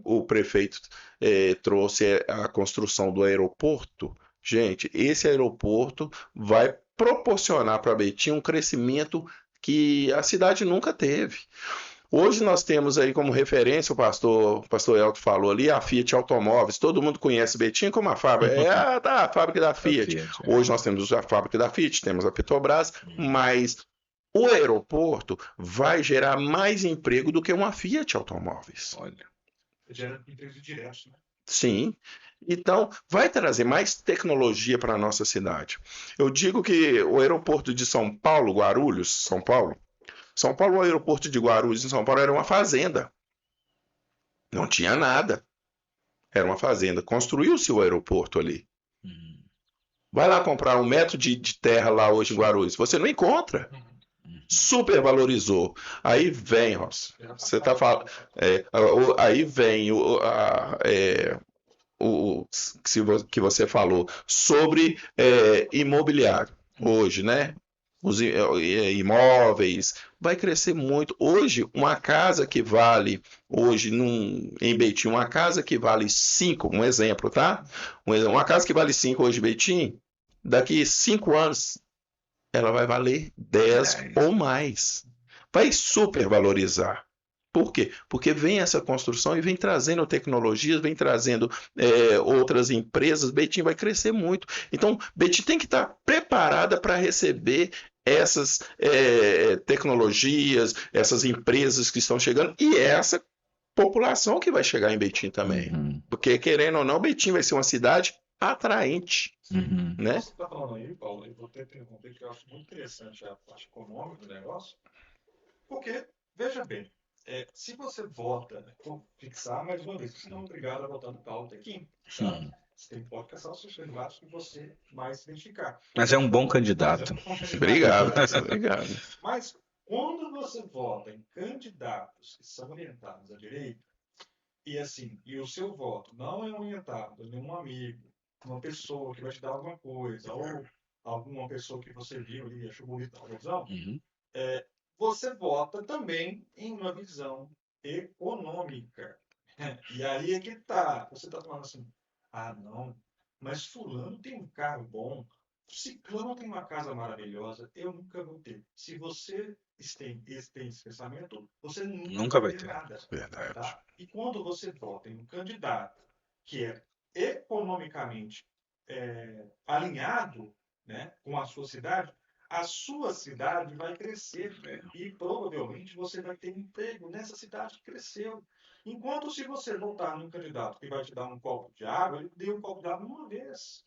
[SPEAKER 2] o prefeito trouxe a construção do aeroporto. Gente, esse aeroporto vai proporcionar para Betim um crescimento que a cidade nunca teve. Hoje nós temos aí como referência, o pastor Elton falou ali, a Fiat Automóveis. Todo mundo conhece Betim como a fábrica. A fábrica da Fiat. Hoje nós temos a fábrica da Fiat, temos a Petrobras, mas o aeroporto vai gerar mais emprego do que uma Fiat Automóveis.
[SPEAKER 3] Olha.
[SPEAKER 1] Gera empregos diretos, né?
[SPEAKER 2] Sim. Então, vai trazer mais tecnologia para a nossa cidade. Eu digo que o aeroporto de São Paulo, Guarulhos, São Paulo, o aeroporto de Guarulhos, em São Paulo, era uma fazenda. Não tinha nada. Era uma fazenda. Construiu-se o aeroporto ali. Vai lá comprar 1 metro de terra lá hoje em Guarulhos. Você não encontra. Supervalorizou. Aí vem, Ross. Você está falando. Aí vem que você falou sobre imobiliário hoje, né? Os imóveis vai crescer muito. Hoje, uma casa que vale hoje em Betim, uma casa que vale 5, um exemplo, tá? Uma casa que vale 5 hoje em Betim, daqui 5 anos ela vai valer 10 ou mais. Vai supervalorizar. Por quê? Porque vem essa construção e vem trazendo tecnologias, vem trazendo outras empresas. Betim vai crescer muito. Então, Betim tem que estar preparada para receber essas tecnologias, essas empresas que estão chegando e essa população que vai chegar em Betim também. Porque, querendo ou não, Betim vai ser uma cidade atraente. Né?
[SPEAKER 1] Você está falando aí, Paulo, eu vou até interromper, que eu acho muito interessante a parte econômica do negócio, porque, veja bem, se você vota, vou fixar mais uma vez, você não é obrigado a votar no Paulo Tequim, tá? Você pode caçar os seus candidatos que você mais se identificar.
[SPEAKER 3] Mas é um bom candidato.
[SPEAKER 2] Obrigado.
[SPEAKER 1] Mas quando você vota em candidatos que são orientados à direita, e o seu voto não é orientado a nenhum amigo, uma pessoa que vai te dar alguma coisa, ou alguma pessoa que você viu ali, achou bonita a televisão, você vota também em uma visão econômica. E aí é que tá. Você está falando assim, não, mas fulano tem um carro bom, ciclano tem uma casa maravilhosa, eu nunca vou ter. Se você tem esse pensamento, você nunca vai ter nada.
[SPEAKER 2] Verdade.
[SPEAKER 1] Tá? E quando você vota em um candidato que é economicamente alinhado, né, com a sua cidade vai crescer e provavelmente você vai ter emprego nessa cidade que cresceu. Enquanto se você votar num candidato que vai te dar um copo de água, ele deu um copo de água uma vez.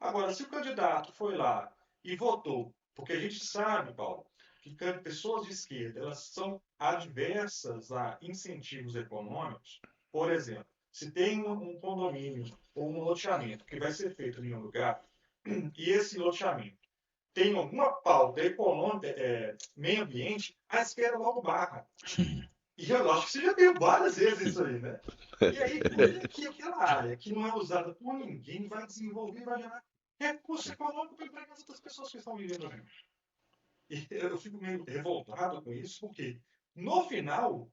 [SPEAKER 1] Agora, se o candidato foi lá e votou, porque a gente sabe, Paulo, que pessoas de esquerda elas são adversas a incentivos econômicos. Por exemplo, se tem um condomínio ou um loteamento que vai ser feito em um lugar e esse loteamento tem alguma pauta econômica, meio ambiente, a esquerda logo barra. E eu acho que você já viu várias vezes isso aí, né? E aí, que aquela área que não é usada por ninguém vai desenvolver, vai gerar recurso econômico para empregar as outras pessoas que estão vivendo ali. E eu fico meio revoltado com isso, porque no final,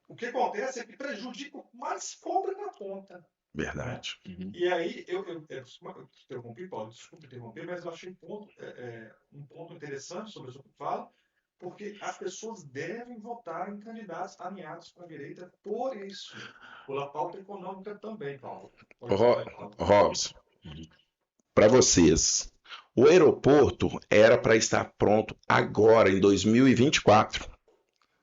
[SPEAKER 1] o que acontece é que prejudica o mais pobre na ponta.
[SPEAKER 2] Verdade.
[SPEAKER 1] Né? E aí, eu interrompi, Paulo, desculpa interromper, mas eu achei um ponto interessante sobre isso que eu falo, porque as pessoas devem votar em candidatos alinhados com a direita por isso. Pela pauta econômica também, Paulo.
[SPEAKER 2] Robson, para vocês, o aeroporto era para estar pronto agora, em 2024.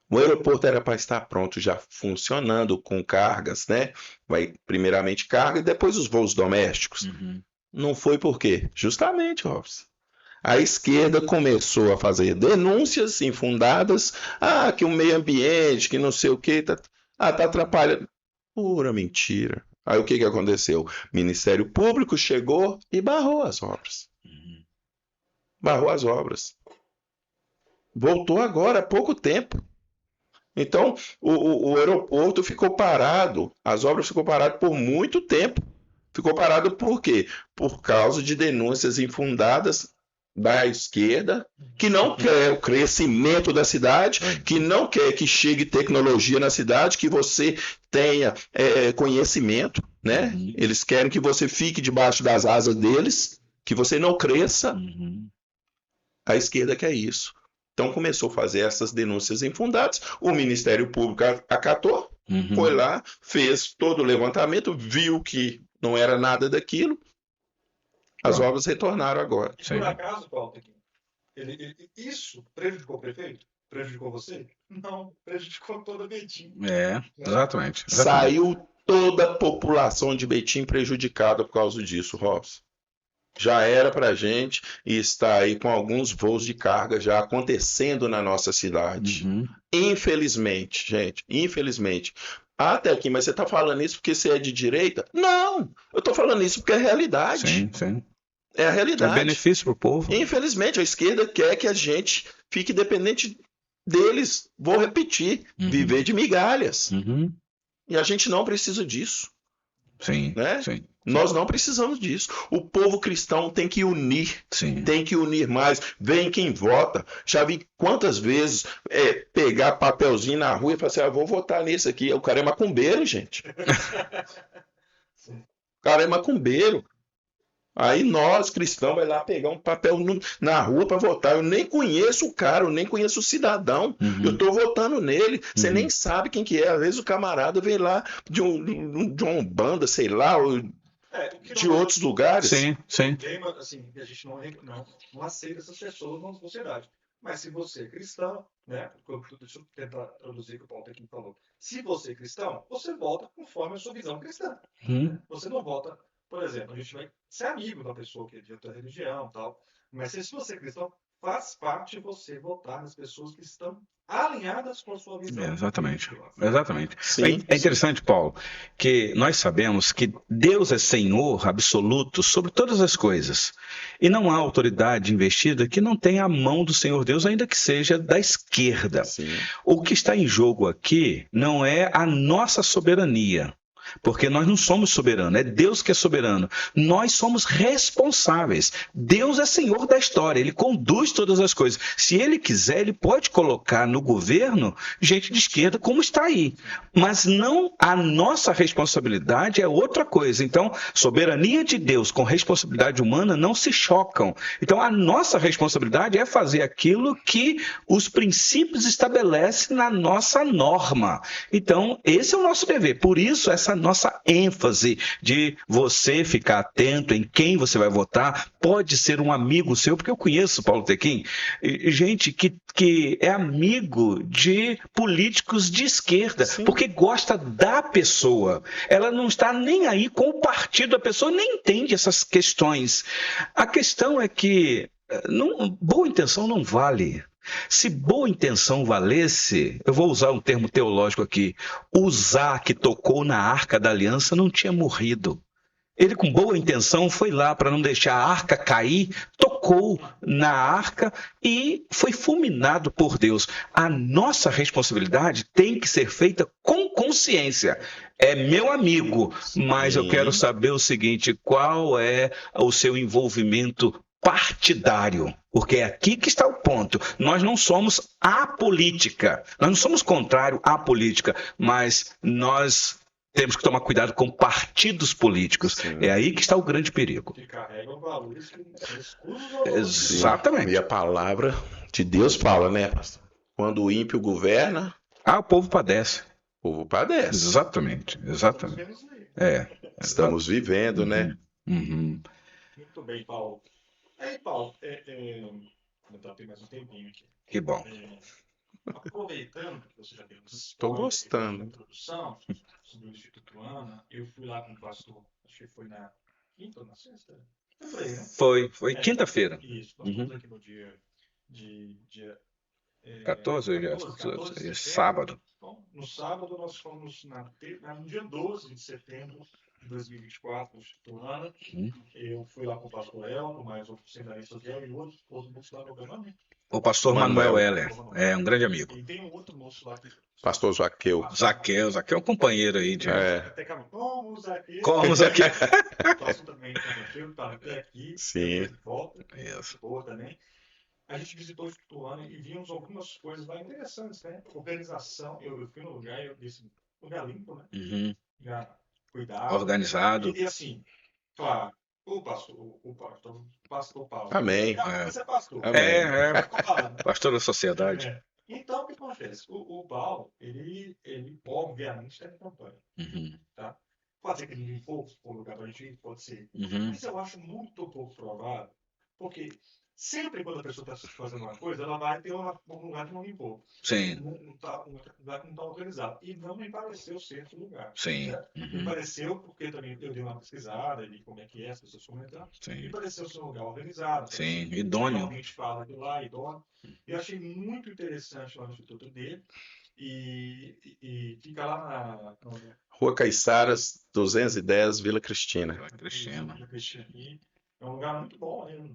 [SPEAKER 2] O aeroporto era para estar pronto, já funcionando com cargas, né? Vai primeiramente carga e depois os voos domésticos.
[SPEAKER 3] Uhum.
[SPEAKER 2] Não foi por quê? Justamente, Robson. A esquerda começou a fazer denúncias infundadas. Ah, que o meio ambiente, que não sei o que, tá atrapalhando. Pura mentira. Aí o que aconteceu? O Ministério Público chegou e barrou as obras.
[SPEAKER 3] Uhum.
[SPEAKER 2] Barrou as obras. Voltou agora há pouco tempo. Então, o aeroporto ficou parado, as obras ficou parado por muito tempo. Ficou parado por quê? Por causa de denúncias infundadas da esquerda, que não quer o crescimento da cidade, que não quer que chegue tecnologia na cidade, que você tenha conhecimento, né?
[SPEAKER 3] Uhum.
[SPEAKER 2] Eles querem que você fique debaixo das asas deles, que você não cresça.
[SPEAKER 3] Uhum.
[SPEAKER 2] A esquerda quer isso. Então começou a fazer essas denúncias infundadas. O Ministério Público acatou,
[SPEAKER 3] Uhum.
[SPEAKER 2] foi lá, fez todo o levantamento, viu que não era nada daquilo. As
[SPEAKER 3] Pronto.
[SPEAKER 2] obras retornaram agora.
[SPEAKER 1] E por acaso, Paulo, isso prejudicou o prefeito? Prejudicou você? Não, prejudicou toda Betim.
[SPEAKER 3] Exatamente.
[SPEAKER 2] Saiu toda a população de Betim prejudicada por causa disso, Robson. Já era para gente e está aí com alguns voos de carga já acontecendo na nossa cidade.
[SPEAKER 3] Uhum.
[SPEAKER 2] Infelizmente, gente, infelizmente. Até aqui, mas você está falando isso porque você é de direita? Não, eu estou falando isso porque é a realidade.
[SPEAKER 3] Sim, sim.
[SPEAKER 2] É a realidade.
[SPEAKER 3] É benefício para o povo.
[SPEAKER 2] Infelizmente, a esquerda quer que a gente fique dependente deles. Vou repetir, viver de migalhas.
[SPEAKER 3] Uhum.
[SPEAKER 2] E a gente não precisa disso.
[SPEAKER 3] Sim,
[SPEAKER 2] né?
[SPEAKER 3] sim.
[SPEAKER 2] Nós não precisamos disso. O povo cristão tem que unir,
[SPEAKER 3] Sim.
[SPEAKER 2] tem que unir mais. Vem quem vota. Já vi quantas vezes pegar papelzinho na rua e falar assim: vou votar nesse aqui. O cara é macumbeiro, gente. O cara é macumbeiro. Aí nós, cristãos, vai lá pegar um papel na rua para votar. Eu nem conheço o cara, eu nem conheço o cidadão.
[SPEAKER 3] Uhum.
[SPEAKER 2] Eu estou votando nele. Você nem sabe quem que é. Às vezes o camarada vem lá de uma banda, sei lá, de outros lugares.
[SPEAKER 3] Sim, sim.
[SPEAKER 1] Assim, a gente não aceita essas pessoas na sociedade. Mas se você é cristão, né? Deixa eu tentar traduzir o que o Paulo aqui falou. Se você é cristão, você vota conforme a sua visão cristã. Você não vota, por exemplo, a gente vai ser amigo da pessoa que é de outra religião e tal. Mas se você é cristão, faz parte de você votar nas pessoas que estão alinhadas com a sua visão.
[SPEAKER 3] Exatamente. Exatamente.
[SPEAKER 2] Sim,
[SPEAKER 3] é interessante, Paulo, que nós sabemos que Deus é Senhor absoluto sobre todas as coisas. E não há autoridade investida que não tenha a mão do Senhor Deus, ainda que seja da esquerda.
[SPEAKER 2] Sim.
[SPEAKER 3] O que está em jogo aqui não é a nossa soberania. Porque nós não somos soberanos, é Deus que é soberano. Nós somos responsáveis. Deus é Senhor da história, Ele conduz todas as coisas. Se Ele quiser, Ele pode colocar no governo gente de esquerda, como está aí. Mas não, a nossa responsabilidade é outra coisa. Então, soberania de Deus com responsabilidade humana não se chocam. Então, a nossa responsabilidade é fazer aquilo que os princípios estabelecem na nossa norma. Então, esse é o nosso dever. Por isso, essa nossa ênfase de você ficar atento em quem você vai votar, pode ser um amigo seu, porque eu conheço, Paulo Tequim, gente que é amigo de políticos de esquerda,
[SPEAKER 2] Sim.
[SPEAKER 3] porque gosta da pessoa. Ela não está nem aí com o partido, a pessoa nem entende essas questões. A questão é que boa intenção não vale. Se boa intenção valesse, eu vou usar um termo teológico aqui, Uzá, que tocou na arca da aliança, não tinha morrido. Ele, com boa intenção, foi lá para não deixar a arca cair, tocou na arca e foi fulminado por Deus. A nossa responsabilidade tem que ser feita com consciência. É meu amigo, mas eu quero saber o seguinte, qual é o seu envolvimento partidário, porque é aqui que está o ponto. Nós não somos apolítica, nós não somos contrário à política, mas nós temos que tomar cuidado com partidos políticos. Sim. É aí que está o grande perigo.
[SPEAKER 1] Que carregam valores que
[SPEAKER 3] Exatamente.
[SPEAKER 2] E a palavra de Deus fala, né? Quando o ímpio governa,
[SPEAKER 3] o povo padece.
[SPEAKER 2] O povo padece.
[SPEAKER 3] Exatamente, exatamente.
[SPEAKER 2] Estamos vivendo, né?
[SPEAKER 3] Uhum.
[SPEAKER 1] Muito bem, Paulo. Paulo, ainda tem mais um tempinho aqui.
[SPEAKER 3] Que bom.
[SPEAKER 1] Aproveitando que você já deu uma
[SPEAKER 2] Estou
[SPEAKER 1] spoiler,
[SPEAKER 2] gostando.
[SPEAKER 1] uma introdução sobre o Instituto Ana, eu fui lá com o pastor, acho que foi na quinta ou na sexta? Eu falei, né?
[SPEAKER 3] Foi quinta-feira.
[SPEAKER 1] Isso, nós estamos aqui no dia
[SPEAKER 3] 14 ou
[SPEAKER 1] 14 de setembro.
[SPEAKER 3] sábado.
[SPEAKER 1] Então, no sábado nós fomos no dia 12 de setembro de 2024, no Instituto Ana. Eu fui lá com o pastor Elton, mais outros seminaristas e outro moço lá no meu nome.
[SPEAKER 3] O pastor Manuel Heller, é um grande amigo.
[SPEAKER 1] E tem um outro moço lá que...
[SPEAKER 2] Pastor Zaqueu.
[SPEAKER 3] Zaqueu é um companheiro aí.
[SPEAKER 1] Até calma. Como Zaqueu?
[SPEAKER 3] Como Zaqueu?
[SPEAKER 1] O pastor também está até aqui.
[SPEAKER 2] Sim.
[SPEAKER 1] Volta.
[SPEAKER 3] Isso.
[SPEAKER 1] Boa também. A gente visitou o Instituto Ana e vimos algumas coisas lá interessantes, né? Organização. Eu fui no lugar e eu disse, lugar limpo, né? Lugar cuidado.
[SPEAKER 3] Organizado.
[SPEAKER 1] E assim, claro, o pastor Paulo.
[SPEAKER 2] Amém.
[SPEAKER 1] Você é pastor.
[SPEAKER 2] Amém.
[SPEAKER 3] Pastor da sociedade.
[SPEAKER 1] Então, o que acontece? O Paulo, ele obviamente está em campanha. Tá? Pode ser que ele limpou o lugar para a gente ir, pode ser. Mas eu acho muito pouco provável, porque sempre quando a pessoa está fazendo uma coisa, ela vai ter um lugar que não limpou.
[SPEAKER 3] Sim.
[SPEAKER 1] Um lugar que não está organizado. E não me pareceu ser esse lugar.
[SPEAKER 3] Sim.
[SPEAKER 1] Me pareceu, porque também eu dei uma pesquisada de como é que é, as pessoas comentaram. Me pareceu ser um lugar organizado.
[SPEAKER 3] Sim, idôneo.
[SPEAKER 1] A gente fala de lá, idôneo. E eu achei muito interessante lá no Instituto dele. E fica lá na
[SPEAKER 2] Rua Caiçaras, 210, Vila Cristina.
[SPEAKER 3] Vila Cristina.
[SPEAKER 1] É um lugar muito bom, né?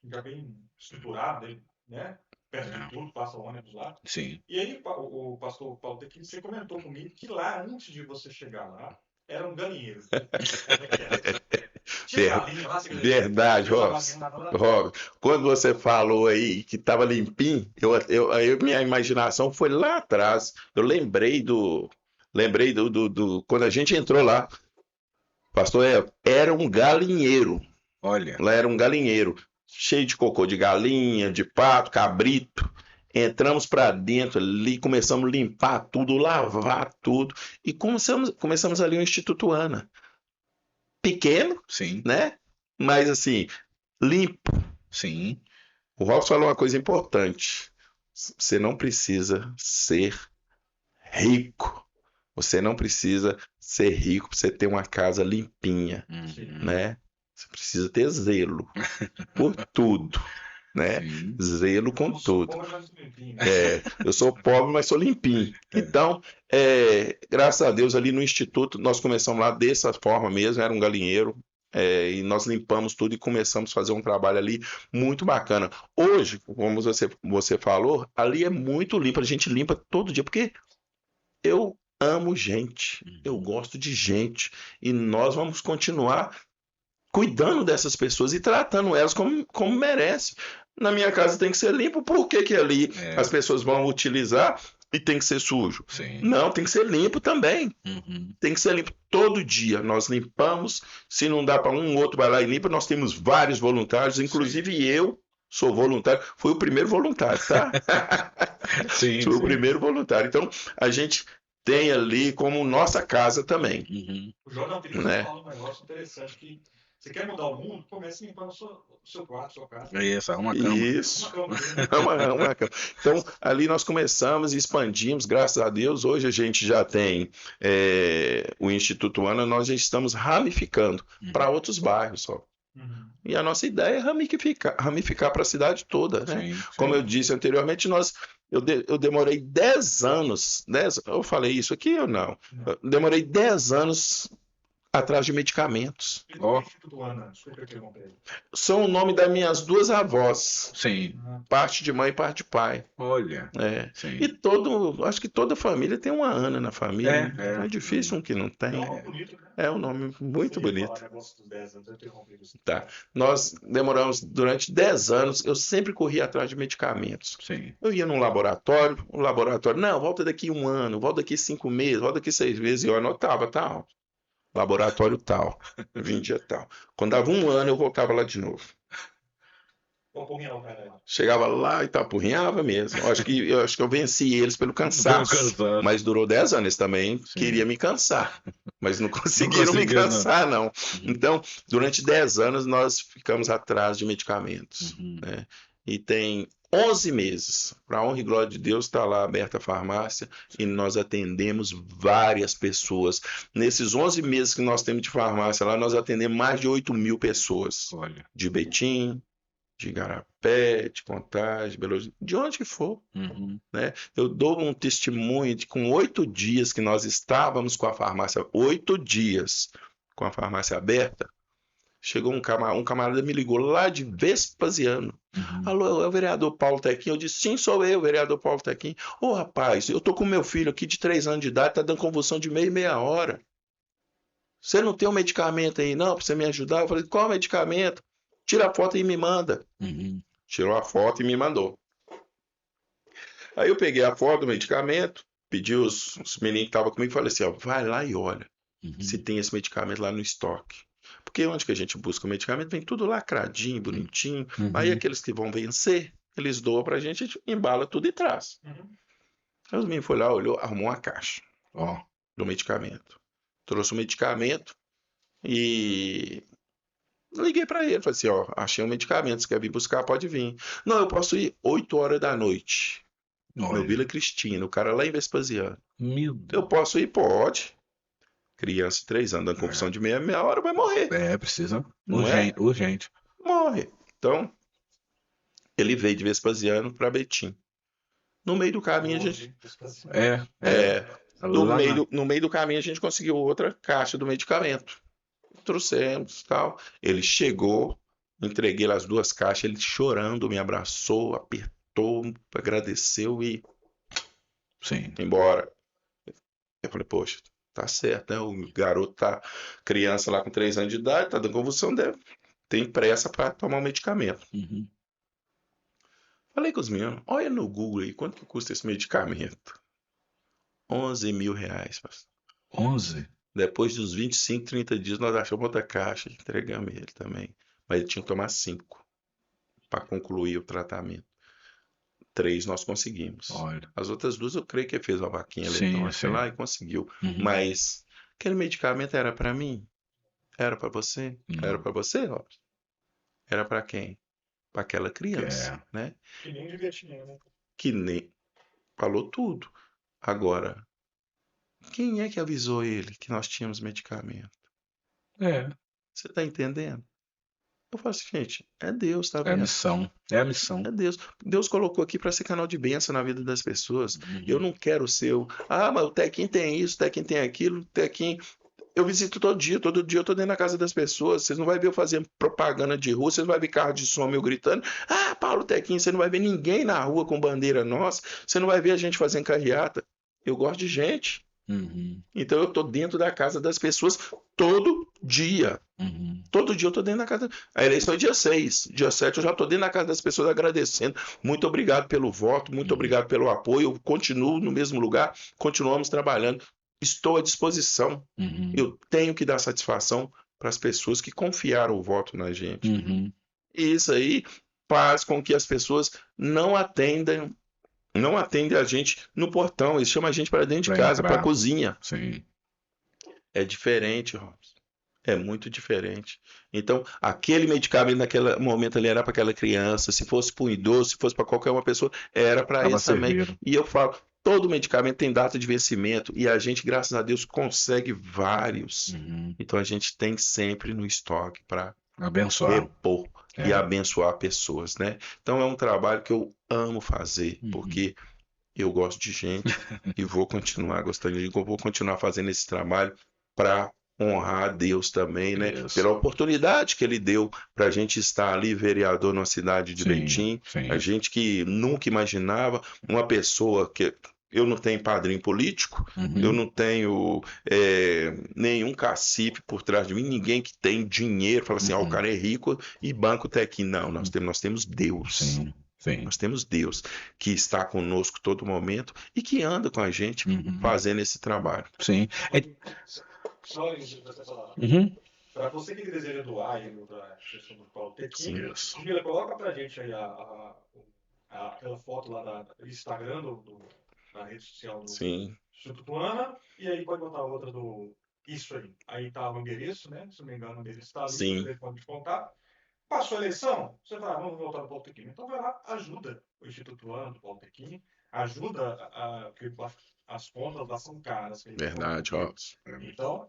[SPEAKER 1] Já bem estruturado, né? Perto de tudo, passa o ônibus lá.
[SPEAKER 3] Sim.
[SPEAKER 1] E aí o pastor Paulo Tequim, você comentou comigo que lá, antes de você chegar lá, era um galinheiro.
[SPEAKER 2] Verdade, Robson. Quando você falou aí que estava limpinho, minha imaginação foi lá atrás. Eu lembrei do quando a gente entrou lá. Pastor, era um galinheiro.
[SPEAKER 3] Olha.
[SPEAKER 2] Lá era um galinheiro, cheio de cocô de galinha, de pato, cabrito. Entramos para dentro ali, começamos a limpar tudo, lavar tudo. E começamos ali o Instituto Ana. Pequeno,
[SPEAKER 3] sim,
[SPEAKER 2] né? Mas assim, limpo.
[SPEAKER 3] Sim.
[SPEAKER 2] O Robson falou uma coisa importante. Você não precisa ser rico. Você não precisa ser rico para você ter uma casa limpinha, né? Você precisa ter zelo por tudo, né? Sim. Zelo com tudo. Eu sou pobre, mas sou limpinho. Então, graças a Deus, ali no Instituto, nós começamos lá dessa forma mesmo, era um galinheiro, e nós limpamos tudo e começamos a fazer um trabalho ali muito bacana. Hoje, como você falou, ali é muito limpo, a gente limpa todo dia, porque eu amo gente, eu gosto de gente, e nós vamos continuar cuidando dessas pessoas e tratando elas como merece. Na minha casa tem que ser limpo, por que ali as pessoas vão utilizar e tem que ser sujo?
[SPEAKER 3] Sim.
[SPEAKER 2] Não, tem que ser limpo também. Tem que ser limpo todo dia. Nós limpamos, se não dá para um outro vai lá e limpa, nós temos vários voluntários, inclusive eu sou voluntário, fui o primeiro voluntário, tá?
[SPEAKER 3] Sim,
[SPEAKER 2] fui o primeiro voluntário. Então, a gente tem ali como nossa casa também.
[SPEAKER 1] O Jornal Triste fala um negócio interessante que você quer mudar o mundo? Comece limpando o seu quarto, sua casa.
[SPEAKER 3] Isso, arruma a cama.
[SPEAKER 2] Isso. Arruma a cama. Então, ali nós começamos e expandimos, graças a Deus. Hoje a gente já tem o Instituto Ana, nós já estamos ramificando para outros bairros só. E a nossa ideia é ramificar para a cidade toda, né? Sim. Como eu disse anteriormente, eu demorei 10 anos, eu falei isso aqui ou não? Eu demorei 10 anos atrás de medicamentos. São o nome das minhas duas avós.
[SPEAKER 3] Sim.
[SPEAKER 2] Parte de mãe e parte de pai.
[SPEAKER 3] Olha.
[SPEAKER 2] Sim. E acho que toda família tem uma Ana na família. É difícil um que não tem. É um nome muito bonito. Tá. Nós demoramos durante 10 anos, eu sempre corri atrás de medicamentos.
[SPEAKER 3] Sim.
[SPEAKER 2] Eu ia num laboratório, não, volta daqui 1 ano, volta daqui 5 meses, volta daqui 6 meses, e eu anotava, tá? Laboratório tal, vendia tal. Quando dava 1 ano, eu voltava lá de novo. Chegava lá e apurrinhava mesmo. Eu acho que eu venci eles pelo cansaço. Mas durou 10 anos. Eles também queriam me cansar. Mas não conseguiram me cansar, não. Então, durante 10 anos, nós ficamos atrás de medicamentos. Né? E tem 11 meses. Para a honra e glória de Deus, está lá aberta a farmácia e nós atendemos várias pessoas. Nesses 11 meses que nós temos de farmácia lá, nós atendemos mais de 8.000 pessoas.
[SPEAKER 3] Olha.
[SPEAKER 2] De Betim, de Igarapé, de Contagem, Belo Horizonte, de onde que for. Né? Eu dou um testemunho de com 8 dias que nós estávamos com a farmácia, 8 dias com a farmácia aberta, chegou um camarada me ligou lá de Vespasiano. Alô, é o vereador Paulo Tequim? Eu disse, sim, sou eu, vereador Paulo Tequim. Ô, rapaz, eu tô com meu filho aqui de 3 anos de idade, tá dando convulsão de meia hora. Você não tem um medicamento aí, não, pra você me ajudar? Eu falei, qual medicamento? Tira a foto e me manda. Tirou a foto e me mandou. Aí eu peguei a foto do medicamento, pedi os meninos que estavam comigo e falei assim, ó, vai lá e olha se tem esse medicamento lá no estoque. Porque onde que a gente busca o medicamento, vem tudo lacradinho, bonitinho. Aí aqueles que vão vencer, eles doam pra gente, a gente embala tudo e traz. Aí os meninos foram lá, olhou, arrumou uma caixa do medicamento. Trouxe o medicamento e liguei pra ele. Falei assim, ó, achei um medicamento, você quer vir buscar, pode vir. Não, eu posso ir 8 horas da noite. No Vila Cristina, o cara lá em Vespasiano.
[SPEAKER 3] Meu Deus.
[SPEAKER 2] Eu posso ir? Pode. Criança de 3 anos, dando confusão de meia hora, vai morrer.
[SPEAKER 3] Precisa.
[SPEAKER 2] Não
[SPEAKER 3] Urgente.
[SPEAKER 2] Morre. Então, ele veio de Vespasiano para Betim. No meio do caminho, a gente... No meio do caminho, a gente conseguiu outra caixa do medicamento. Trouxemos, tal. Ele chegou, entreguei as 2 caixas, ele chorando, me abraçou, apertou, agradeceu e...
[SPEAKER 3] Sim.
[SPEAKER 2] Embora. Eu falei, poxa, tá certo, né? O garoto tá criança lá com 3 anos de idade, tá dando convulsão, tem pressa para tomar o medicamento. Falei com os meninos, olha no Google aí, quanto que custa esse medicamento? 11 mil reais, pastor.
[SPEAKER 3] 11?
[SPEAKER 2] Depois dos 25, 30 dias, nós achamos outra caixa, entregamos ele também. Mas ele tinha que tomar 5 para concluir o tratamento. 3 nós conseguimos.
[SPEAKER 3] Olha.
[SPEAKER 2] As outras 2 eu creio que ele fez uma vaquinha
[SPEAKER 3] Sim,
[SPEAKER 2] eletrônica lá e conseguiu. Mas aquele medicamento era para mim? Era para você?
[SPEAKER 3] Não.
[SPEAKER 2] Era para você, Robson? Era para quem? Para aquela criança, né?
[SPEAKER 1] Que nem devia tinha, né?
[SPEAKER 2] Que nem falou tudo. Agora, quem é que avisou ele que nós tínhamos medicamento? Você tá entendendo? Eu falo assim, gente, é Deus, tá
[SPEAKER 3] É a
[SPEAKER 2] vendo?
[SPEAKER 3] missão. É a missão.
[SPEAKER 2] É Deus. Deus colocou aqui para ser canal de bênção na vida das pessoas. Eu não quero ser o... Ah, mas o Tequim tem isso, o Tequim tem aquilo, o Tequim... Eu visito todo dia eu tô dentro da casa das pessoas. Vocês não vão ver eu fazendo propaganda de rua, vocês não vão ver carro de som meu gritando. Ah, Paulo Tequim, você não vai ver ninguém na rua com bandeira nossa, você não vai ver a gente fazendo carreata. Eu gosto de gente. Então eu tô dentro da casa das pessoas todo dia. Todo dia eu tô dentro da casa. A eleição é dia 6. Dia 7 eu já tô dentro da casa das pessoas agradecendo. Muito obrigado pelo voto, muito obrigado pelo apoio. Eu continuo no mesmo lugar, continuamos trabalhando. Estou à disposição. Eu tenho que dar satisfação para as pessoas que confiaram o voto na gente. E isso aí faz com que as pessoas não atendem a gente no portão. Eles chamam a gente para dentro de casa, para a cozinha.
[SPEAKER 3] Sim.
[SPEAKER 2] É diferente, Robson. É muito diferente. Então, aquele medicamento naquele momento ali era para aquela criança. Se fosse para um idoso, se fosse para qualquer uma pessoa, era para esse também. E eu falo, todo medicamento tem data de vencimento e a gente, graças a Deus, consegue vários. Então a gente tem sempre no estoque para repor e abençoar pessoas, né? Então é um trabalho que eu amo fazer, porque eu gosto de gente e vou continuar gostando de gente, eu vou continuar fazendo esse trabalho para honrar a Deus também, né? Pela oportunidade que Ele deu para a gente estar ali, vereador na cidade de Betim. A gente que nunca imaginava uma pessoa que... Eu não tenho padrinho político, eu não tenho nenhum cacife por trás de mim, ninguém que tem dinheiro, fala assim, o cara é rico e banco Tequim. Não, nós temos Deus. Nós temos Deus que está conosco todo momento e que anda com a gente fazendo esse trabalho.
[SPEAKER 1] Só isso que você falava. Para você que deseja doar para a questão do Paulo Tequim, Camila, coloca para a gente aí aquela foto lá do Instagram, na rede social do Instituto Ana, e aí pode botar outra do isso aí. Aí tá o endereço, né? Se não me engano, o endereço está ali, o telefone de contato. Passou a eleição, você vai, vamos voltar para o Paulo Tequim. Então vai lá, ajuda o Instituto Ana, do Paulo Tequim, ajuda que as contas lá são caras.
[SPEAKER 2] Verdade, Robson.
[SPEAKER 1] Então,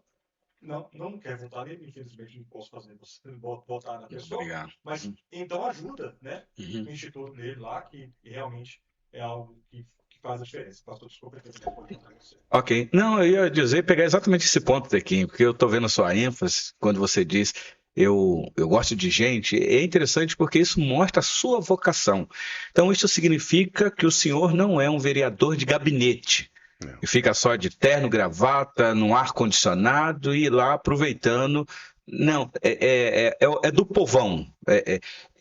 [SPEAKER 1] não quer votar nele, infelizmente não posso fazer você votar na pessoa,
[SPEAKER 3] Obrigado.
[SPEAKER 1] mas então ajuda, né?
[SPEAKER 3] Uhum.
[SPEAKER 1] O instituto dele lá, que realmente é algo que faz a diferença. Pastor, desculpa, eu tenho você.
[SPEAKER 3] Ok. Não, eu ia dizer, pegar exatamente esse ponto, Tequinho, porque eu estou vendo a sua ênfase quando você diz eu gosto de gente. É interessante porque isso mostra a sua vocação. Então, isso significa que o senhor não é um vereador de gabinete.
[SPEAKER 2] Não.
[SPEAKER 3] E fica só de terno, gravata, no ar-condicionado e lá aproveitando. Não, é do povão.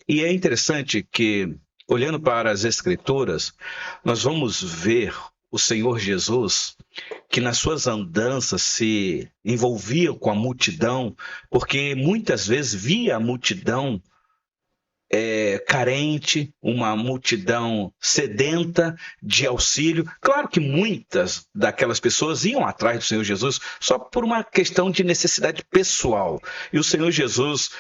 [SPEAKER 3] E é interessante que, olhando para as Escrituras, nós vamos ver o Senhor Jesus, que nas suas andanças se envolvia com a multidão, porque muitas vezes via a multidão carente, uma multidão sedenta de auxílio. Claro que muitas daquelas pessoas iam atrás do Senhor Jesus só por uma questão de necessidade pessoal. E o Senhor Jesus,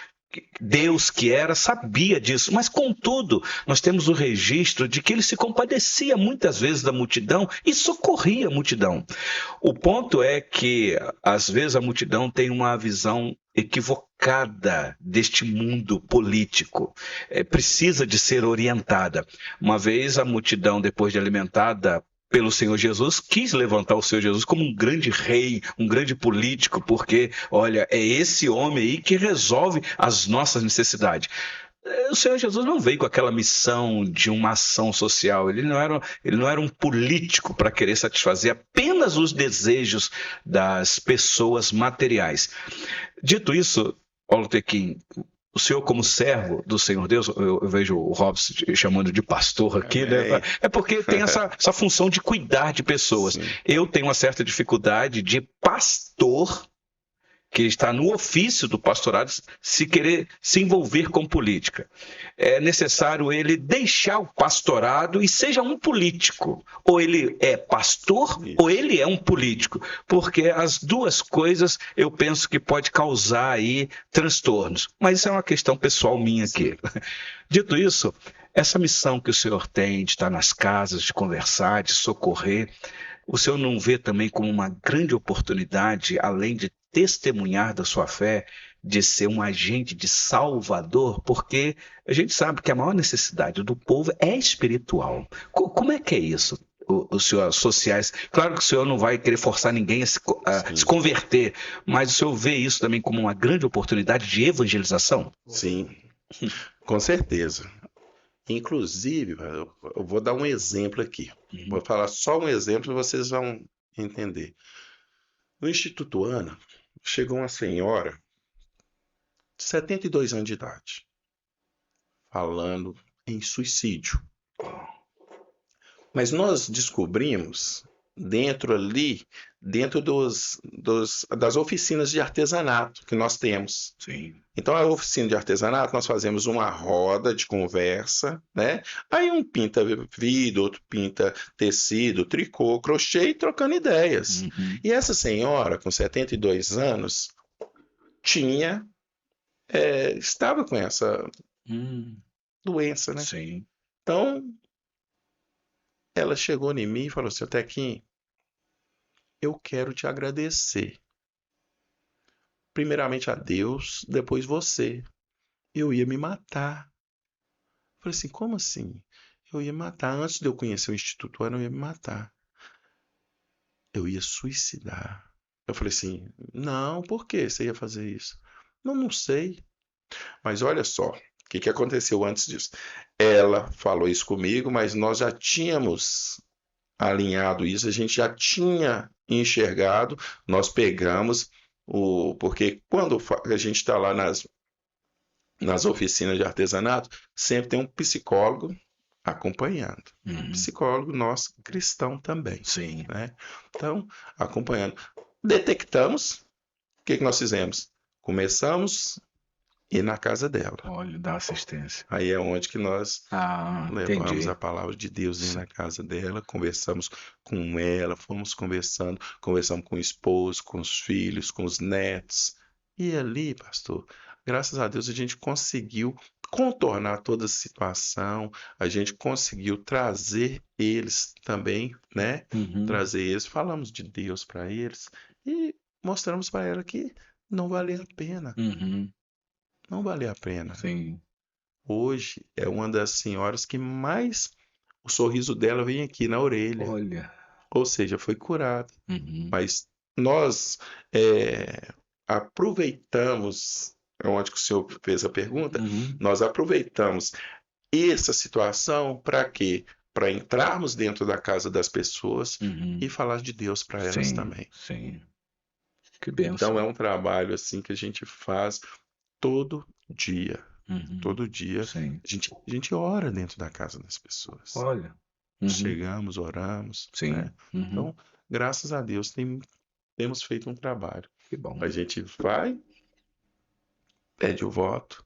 [SPEAKER 3] Deus que era, sabia disso, mas contudo, nós temos o registro de que ele se compadecia muitas vezes da multidão e socorria a multidão. O ponto é que, às vezes, a multidão tem uma visão equivocada deste mundo político, precisa de ser orientada. Uma vez a multidão, depois de alimentada pelo Senhor Jesus, quis levantar o Senhor Jesus como um grande rei, um grande político, porque, olha, é esse homem aí que resolve as nossas necessidades. O Senhor Jesus não veio com aquela missão de uma ação social, ele não era um político para querer satisfazer apenas os desejos das pessoas materiais. Dito isso, Paulo Tequim, o senhor como servo do Senhor Deus, eu vejo o Robson chamando de pastor aqui, né? É porque tem essa função de cuidar de pessoas.
[SPEAKER 2] Sim.
[SPEAKER 3] Eu tenho uma certa dificuldade de pastor que está no ofício do pastorado se querer se envolver com política. É necessário ele deixar o pastorado e seja um político. Ou ele é pastor, ou ele é um político. Porque as duas coisas eu penso que pode causar aí transtornos. Mas isso é uma questão pessoal minha aqui. Dito isso, essa missão que o senhor tem de estar nas casas, de conversar, de socorrer, o senhor não vê também como uma grande oportunidade, além de testemunhar da sua fé, de ser um agente de salvador? Porque a gente sabe que a maior necessidade do povo é espiritual. Como é que é isso? Os senhores sociais, claro que o senhor não vai querer forçar ninguém a se converter, mas o senhor vê isso também como uma grande oportunidade de evangelização?
[SPEAKER 2] Sim, com certeza. Inclusive, eu vou dar um exemplo aqui. Vou falar só um exemplo e vocês vão entender. No Instituto Ana, chegou uma senhora de 72 anos de idade, falando em suicídio. Mas nós descobrimos dentro das oficinas de artesanato que nós temos.
[SPEAKER 3] Sim.
[SPEAKER 2] Então, a oficina de artesanato, nós fazemos uma roda de conversa, né? Aí um pinta vidro, outro pinta tecido, tricô, crochê e trocando ideias.
[SPEAKER 3] Uhum.
[SPEAKER 2] E essa senhora, com 72 anos, estava com essa doença, né?
[SPEAKER 3] Sim.
[SPEAKER 2] Então, ela chegou em mim e falou assim: Tequim, eu quero te agradecer. Primeiramente a Deus, depois você. Eu ia me matar. Eu falei assim: como assim? Eu ia me matar. Antes de eu conhecer o Instituto Ana, eu ia me matar. Eu ia suicidar. Eu falei assim: não, por que você ia fazer isso? Não sei. Mas olha só, o que aconteceu antes disso? Ela falou isso comigo, mas nós já tínhamos alinhado isso, a gente já tinha enxergado, nós pegamos porque quando a gente está lá nas oficinas de artesanato, sempre tem um psicólogo acompanhando. Psicólogo nosso cristão também.
[SPEAKER 3] Sim.
[SPEAKER 2] Né? Então, acompanhando. Detectamos, o que nós fizemos? Começamos a ir na casa dela.
[SPEAKER 3] Olha, dá assistência.
[SPEAKER 2] Aí é onde que nós levamos
[SPEAKER 3] entendi.
[SPEAKER 2] a palavra de Deus na casa dela, conversamos com ela, fomos conversamos com o esposo, com os filhos, com os netos. E ali, pastor, graças a Deus a gente conseguiu contornar toda a situação, a gente conseguiu trazer eles também, né? Trazer eles, falamos de Deus para eles e mostramos para ela que não valia a pena, não valia a pena.
[SPEAKER 3] Sim.
[SPEAKER 2] Hoje é uma das senhoras que mais o sorriso dela vem aqui na orelha,
[SPEAKER 3] Olha.
[SPEAKER 2] ou seja, foi curada. Mas nós aproveitamos, onde que o senhor fez a pergunta, nós aproveitamos essa situação para quê? Para entrarmos dentro da casa das pessoas e falar de Deus para elas
[SPEAKER 3] Sim,
[SPEAKER 2] também.
[SPEAKER 3] sim. Que
[SPEAKER 2] Então
[SPEAKER 3] bênção.
[SPEAKER 2] é um trabalho assim que a gente faz todo dia. Todo dia
[SPEAKER 3] Sim.
[SPEAKER 2] a gente ora dentro da casa das pessoas.
[SPEAKER 3] Olha.
[SPEAKER 2] Chegamos, oramos,
[SPEAKER 3] Sim.
[SPEAKER 2] né? Então, graças a Deus, temos feito um trabalho.
[SPEAKER 3] Que bom.
[SPEAKER 2] A gente vai, pede o voto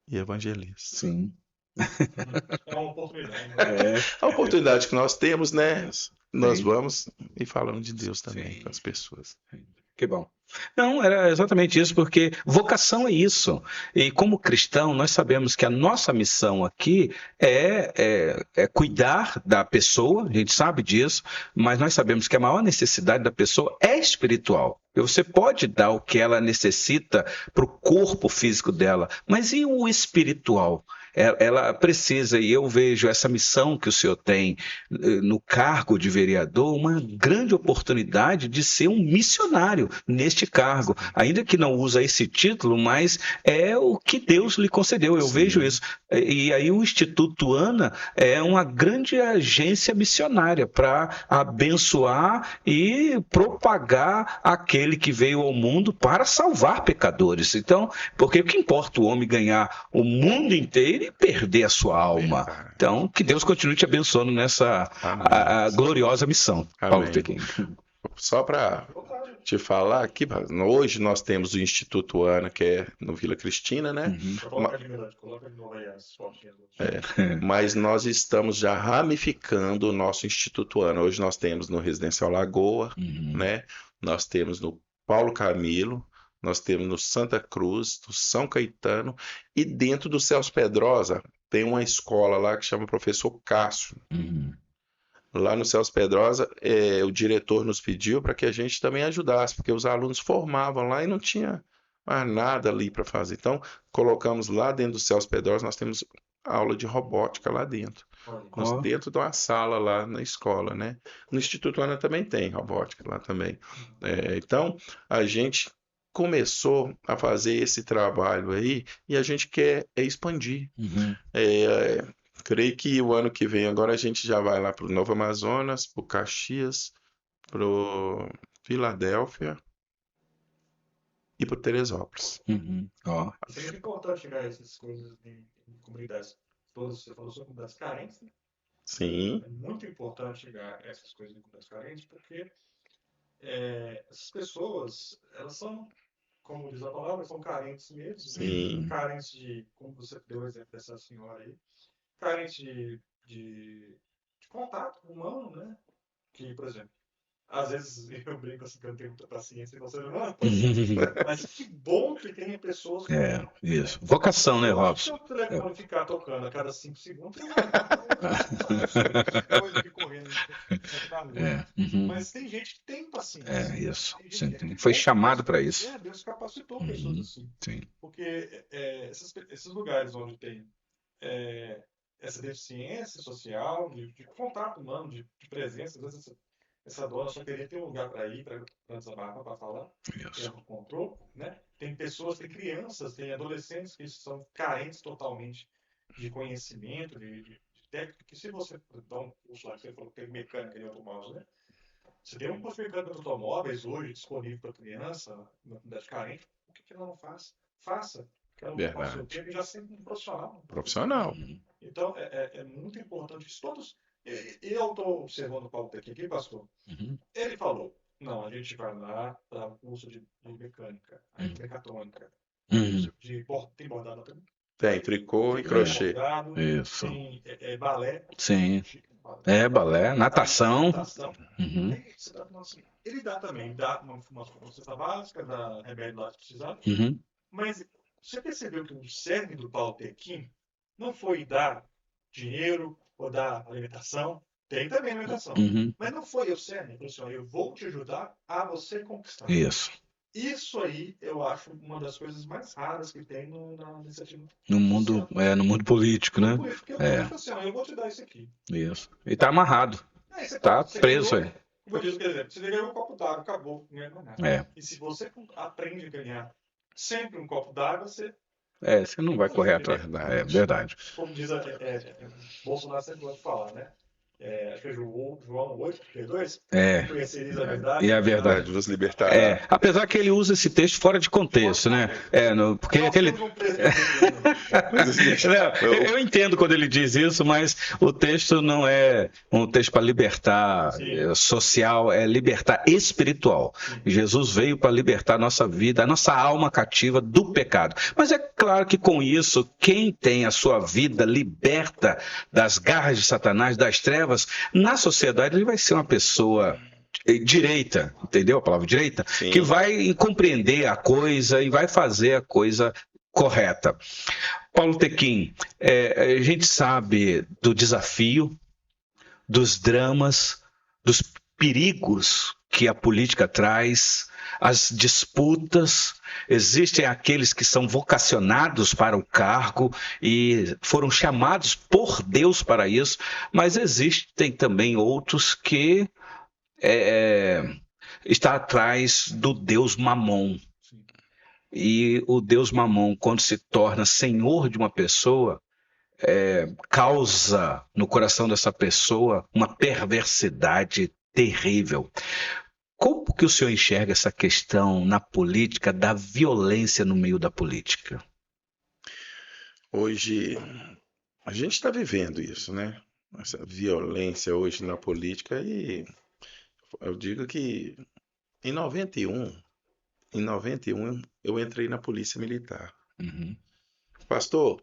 [SPEAKER 2] e evangeliza.
[SPEAKER 3] Sim.
[SPEAKER 1] É uma oportunidade, né?
[SPEAKER 2] A oportunidade que nós temos, né? Nós
[SPEAKER 3] Sim.
[SPEAKER 2] vamos e falamos de Deus também
[SPEAKER 3] Sim.
[SPEAKER 2] com as pessoas.
[SPEAKER 3] Que bom. Não, era exatamente isso, porque vocação é isso. E como cristão, nós sabemos que a nossa missão aqui é cuidar da pessoa, a gente sabe disso, mas nós sabemos que a maior necessidade da pessoa é espiritual. Você pode dar o que ela necessita para o corpo físico dela, mas e o espiritual? Ela precisa, e eu vejo essa missão que o senhor tem no cargo de vereador, uma grande oportunidade de ser um missionário neste cargo, ainda que não usa esse título, mas é o que Deus lhe concedeu, eu vejo isso. E aí o Instituto Ana é uma grande agência missionária para abençoar e propagar aquele que veio ao mundo para salvar pecadores. Então, porque o que importa o homem ganhar o mundo inteiro e perder a sua alma? Então, que Deus continue te abençoando nessa a gloriosa missão, Paulo
[SPEAKER 2] Amém.
[SPEAKER 3] Tequim.
[SPEAKER 2] Só para te falar aqui, hoje nós temos o Instituto Ana, que é no Vila Cristina, né?
[SPEAKER 1] Coloca de novo aí as fotinhas.
[SPEAKER 2] Mas nós estamos já ramificando o nosso Instituto Ana. Hoje nós temos no Residencial Lagoa, né? Nós temos no Paulo Camilo, nós temos no Santa Cruz, no São Caetano, e dentro do Celso Pedrosa tem uma escola lá que chama Professor Cássio. Lá no Celso Pedrosa, o diretor nos pediu para que a gente também ajudasse, porque os alunos formavam lá e não tinha mais nada ali para fazer. Então, colocamos lá dentro do Celso Pedrosa, nós temos aula de robótica lá dentro. Dentro de uma sala lá na escola, né? No Instituto Ana também tem robótica lá também. Então, a gente começou a fazer esse trabalho aí e a gente quer expandir. Creio que o ano que vem agora a gente já vai lá para o Novo Amazonas, para o Caxias, para o Filadélfia e para o Teresópolis.
[SPEAKER 1] É muito importante chegar a essas coisas em comunidades. Todas, você falou sobre comunidades carentes, né?
[SPEAKER 2] Sim.
[SPEAKER 1] É muito importante chegar a essas coisas em comunidades carentes, porque essas pessoas, elas são, como diz a palavra, são carentes mesmo.
[SPEAKER 2] Sim.
[SPEAKER 1] Carentes de, como você deu o exemplo dessa senhora aí, carentes de contato humano, né? Que, por exemplo, às vezes eu brinco assim que eu não tenho muita paciência e você não é paciência. Mas que bom que tem pessoas com
[SPEAKER 3] isso. Vocação, né, Robson?
[SPEAKER 1] Se o telefone ficar tocando a cada 5 segundos, coisa aqui correndo na rua. Mas tem gente que tem paciência.
[SPEAKER 3] Isso. Foi chamado para isso.
[SPEAKER 1] Deus capacitou pessoas assim.
[SPEAKER 3] Sim.
[SPEAKER 1] Porque esses lugares onde tem essa deficiência social, de contato humano, de presença, às vezes essa dona só queria ter um lugar para ir, para desabafar, para falar. Ela encontrou, né? Tem pessoas, tem crianças, tem adolescentes que são carentes totalmente de conhecimento, de técnica, que se você dá um curso lá, você falou que tem mecânica de automóveis, né? Você tem um curso de mecânica de automóveis hoje disponível para criança, na comunidade carente, por que ela não faz? Faça. Ela não passa o tempo e já sendo um profissional.
[SPEAKER 2] Profissional.
[SPEAKER 1] Então, é muito importante isso. Todos. Eu estou observando o Paulo aqui, pastor. Ele falou: não, a gente vai lá para o curso de mecânica, mecatrônica. Tem bordado também?
[SPEAKER 2] Tem tricô e crochê.
[SPEAKER 1] Bordado,
[SPEAKER 3] isso.
[SPEAKER 1] Tem balé.
[SPEAKER 3] Sim. Balé, natação.
[SPEAKER 1] Ele dá também, dá uma cesta básica, dá remédio lá se precisar. Mas você percebeu que o cerne do Paulo Tequim não foi dar dinheiro ou dar alimentação. Tem também alimentação. Mas não foi eu ser, né? Eu vou te ajudar a você conquistar.
[SPEAKER 3] Isso.
[SPEAKER 1] Isso aí eu acho uma das coisas mais raras que tem na iniciativa.
[SPEAKER 3] No mundo político, né?
[SPEAKER 1] Porque eu acho assim, eu vou te dar isso aqui.
[SPEAKER 3] Isso. E tá amarrado.
[SPEAKER 1] Você
[SPEAKER 3] Tá preso aí.
[SPEAKER 1] Por exemplo, você ganhou um copo d'água, acabou, não ganhou nada. E se você aprende a ganhar sempre um copo d'água, você
[SPEAKER 3] não vai correr atrás. É verdade.
[SPEAKER 1] Como diz Bolsonaro sempre gosta de falar, né? Acho que é João 8:32. Conhecereis a verdade.
[SPEAKER 3] E a verdade
[SPEAKER 2] vos libertará.
[SPEAKER 3] Apesar que ele usa esse texto fora de contexto, né? Porque aquele. Eu entendo quando ele diz isso, mas o texto não é um texto para libertar social, é libertar espiritual. Jesus veio para libertar a nossa vida, a nossa alma cativa do pecado. Mas é claro que com isso, quem tem a sua vida liberta das garras de Satanás, das trevas, na sociedade ele vai ser uma pessoa direita, entendeu a palavra direita?
[SPEAKER 2] Sim.
[SPEAKER 3] Que vai compreender a coisa e vai fazer a coisa correta. Paulo Tequim, a gente sabe do desafio, dos dramas, dos perigos que a política traz, as disputas. Existem aqueles que são vocacionados para o cargo e foram chamados por Deus para isso, mas existem também outros que estão atrás do Deus Mamon. E o Deus Mamon, quando se torna senhor de uma pessoa, causa no coração dessa pessoa uma perversidade terrível. Como que o senhor enxerga essa questão na política, da violência no meio da política?
[SPEAKER 2] Hoje, a gente está vivendo isso, né? Essa violência hoje na política, e eu digo que em 91 eu entrei na Polícia Militar. Pastor,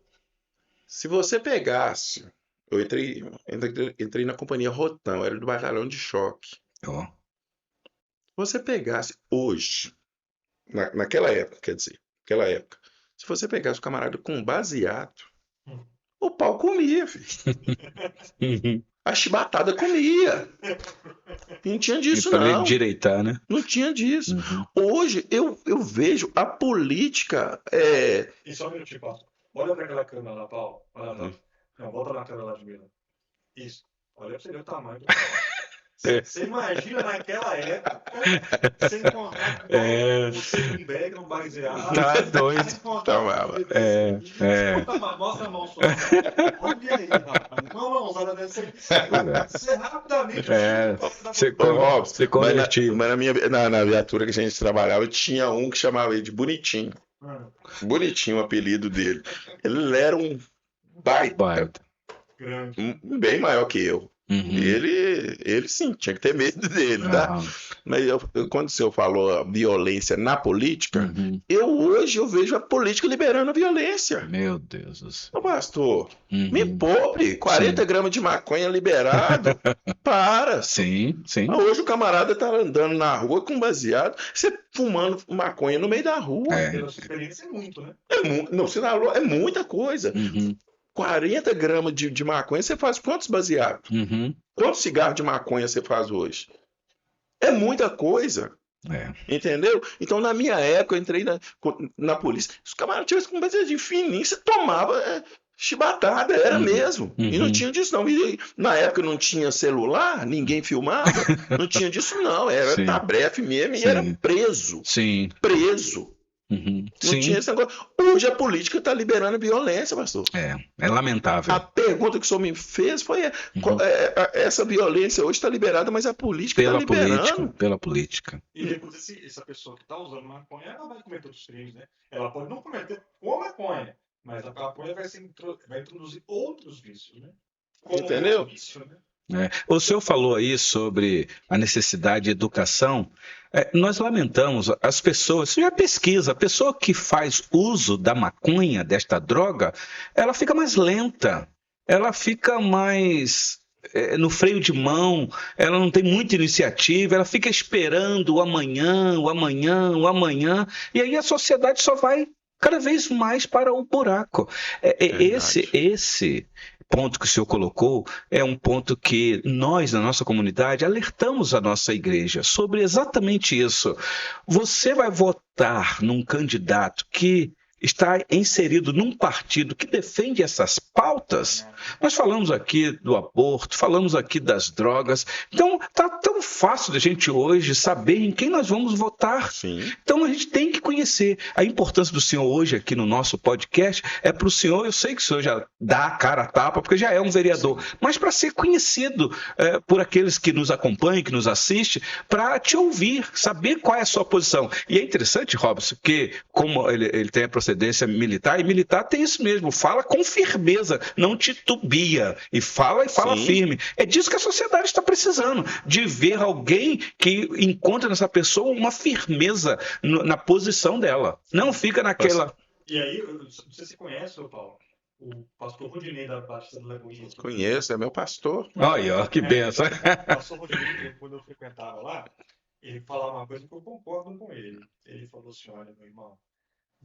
[SPEAKER 2] se você pegasse, eu entrei na Companhia Rotan, era do Batalhão de Choque. Se você pegasse hoje, naquela época, se você pegasse o camarada com baseado, o pau comia, filho. A chibatada comia. Não tinha disso,
[SPEAKER 3] não.
[SPEAKER 2] Para
[SPEAKER 3] ele endireitar, né?
[SPEAKER 2] Não tinha disso. Hoje, eu vejo a política...
[SPEAKER 1] E só um minutinho, Paulo. Olha para aquela câmera lá, Paulo. Olha lá. Não, volta na câmera lá de mim. Isso. Olha para você ver o tamanho do Você imagina naquela época, sem contar com você com bag no baseado.
[SPEAKER 3] Tá doido.
[SPEAKER 1] Mostra a mão sua. Olha aí, rapaz. Uma mãozada dessa. Você rapidamente.
[SPEAKER 2] Você convertiu. Mas na viatura que a gente trabalhava, tinha um que chamava ele de Bonitinho. Bonitinho o apelido dele. Ele era um baita.
[SPEAKER 1] Grande.
[SPEAKER 2] Bem maior que eu. Ele sim, tinha que ter medo dele, tá? Mas quando o senhor falou violência na política, hoje eu vejo a política liberando a violência.
[SPEAKER 3] Meu Deus do céu.
[SPEAKER 2] Ô, pastor, me pobre, 40 gramas de maconha liberado. Para.
[SPEAKER 3] Sim.
[SPEAKER 2] Hoje o camarada tá andando na rua com baseado, você fumando maconha no meio da rua.
[SPEAKER 1] Pela sua experiência é muito, né?
[SPEAKER 2] Não, você é muita coisa. 40 gramas de maconha, você faz quantos baseados? Quantos cigarros de maconha você faz hoje? É muita coisa. Entendeu? Então, na minha época, eu entrei na polícia. Se o camarada tivesse com baseadinho fininho, você tomava chibatada, era mesmo. E não tinha disso, não. E na época não tinha celular, ninguém filmava. Não tinha disso, não. Era tabrefe mesmo e era preso. Preso. Não tinha esse negócio. Hoje a política está liberando violência, pastor.
[SPEAKER 3] É lamentável.
[SPEAKER 2] A pergunta que o senhor me fez foi: essa violência hoje está liberada, mas a política está liberando.
[SPEAKER 3] Pela política.
[SPEAKER 1] E depois essa pessoa que está usando maconha, ela vai cometer outros crimes, né? Ela pode não cometer com maconha, mas a maconha vai introduzir outros vícios, né?
[SPEAKER 2] Entendeu?
[SPEAKER 1] Vício, né?
[SPEAKER 3] O senhor falou aí sobre a necessidade de educação. Nós lamentamos as pessoas, isso já é pesquisa, a pessoa que faz uso da maconha, desta droga, ela fica mais lenta, ela fica mais no freio de mão, ela não tem muita iniciativa, ela fica esperando o amanhã, e aí a sociedade só vai cada vez mais para o buraco. Esse ponto que o senhor colocou é um ponto que nós, na nossa comunidade, alertamos a nossa igreja sobre exatamente isso. Você vai votar num candidato que está inserido num partido que defende essas pautas? Nós falamos aqui do aborto, falamos aqui das drogas. Então, está tão fácil da gente hoje saber em quem nós vamos votar.
[SPEAKER 2] Sim.
[SPEAKER 3] Então, a gente tem que conhecer. A importância do senhor hoje aqui no nosso podcast é para o senhor, eu sei que o senhor já dá a cara a tapa, porque já é um vereador, mas para ser conhecido por aqueles que nos acompanham, que nos assistem, para te ouvir, saber qual é a sua posição. E é interessante, Robson, que como ele tem a procedência militar, e militar tem isso mesmo, fala com firmeza, não titubia, e fala
[SPEAKER 2] Sim.
[SPEAKER 3] firme. É disso que a sociedade está precisando, de ver alguém que encontra nessa pessoa uma firmeza na posição dela. Não fica naquela...
[SPEAKER 1] E aí, não sei se você conhece, Paulo, o pastor Rudinei da Batista do Lagoinha.
[SPEAKER 2] Conheço, é meu pastor.
[SPEAKER 3] Olha, ó, que benção.
[SPEAKER 1] O pastor Rudinei, quando eu frequentava lá, ele falava uma coisa que eu concordo com ele. Ele falou assim, olha, meu irmão,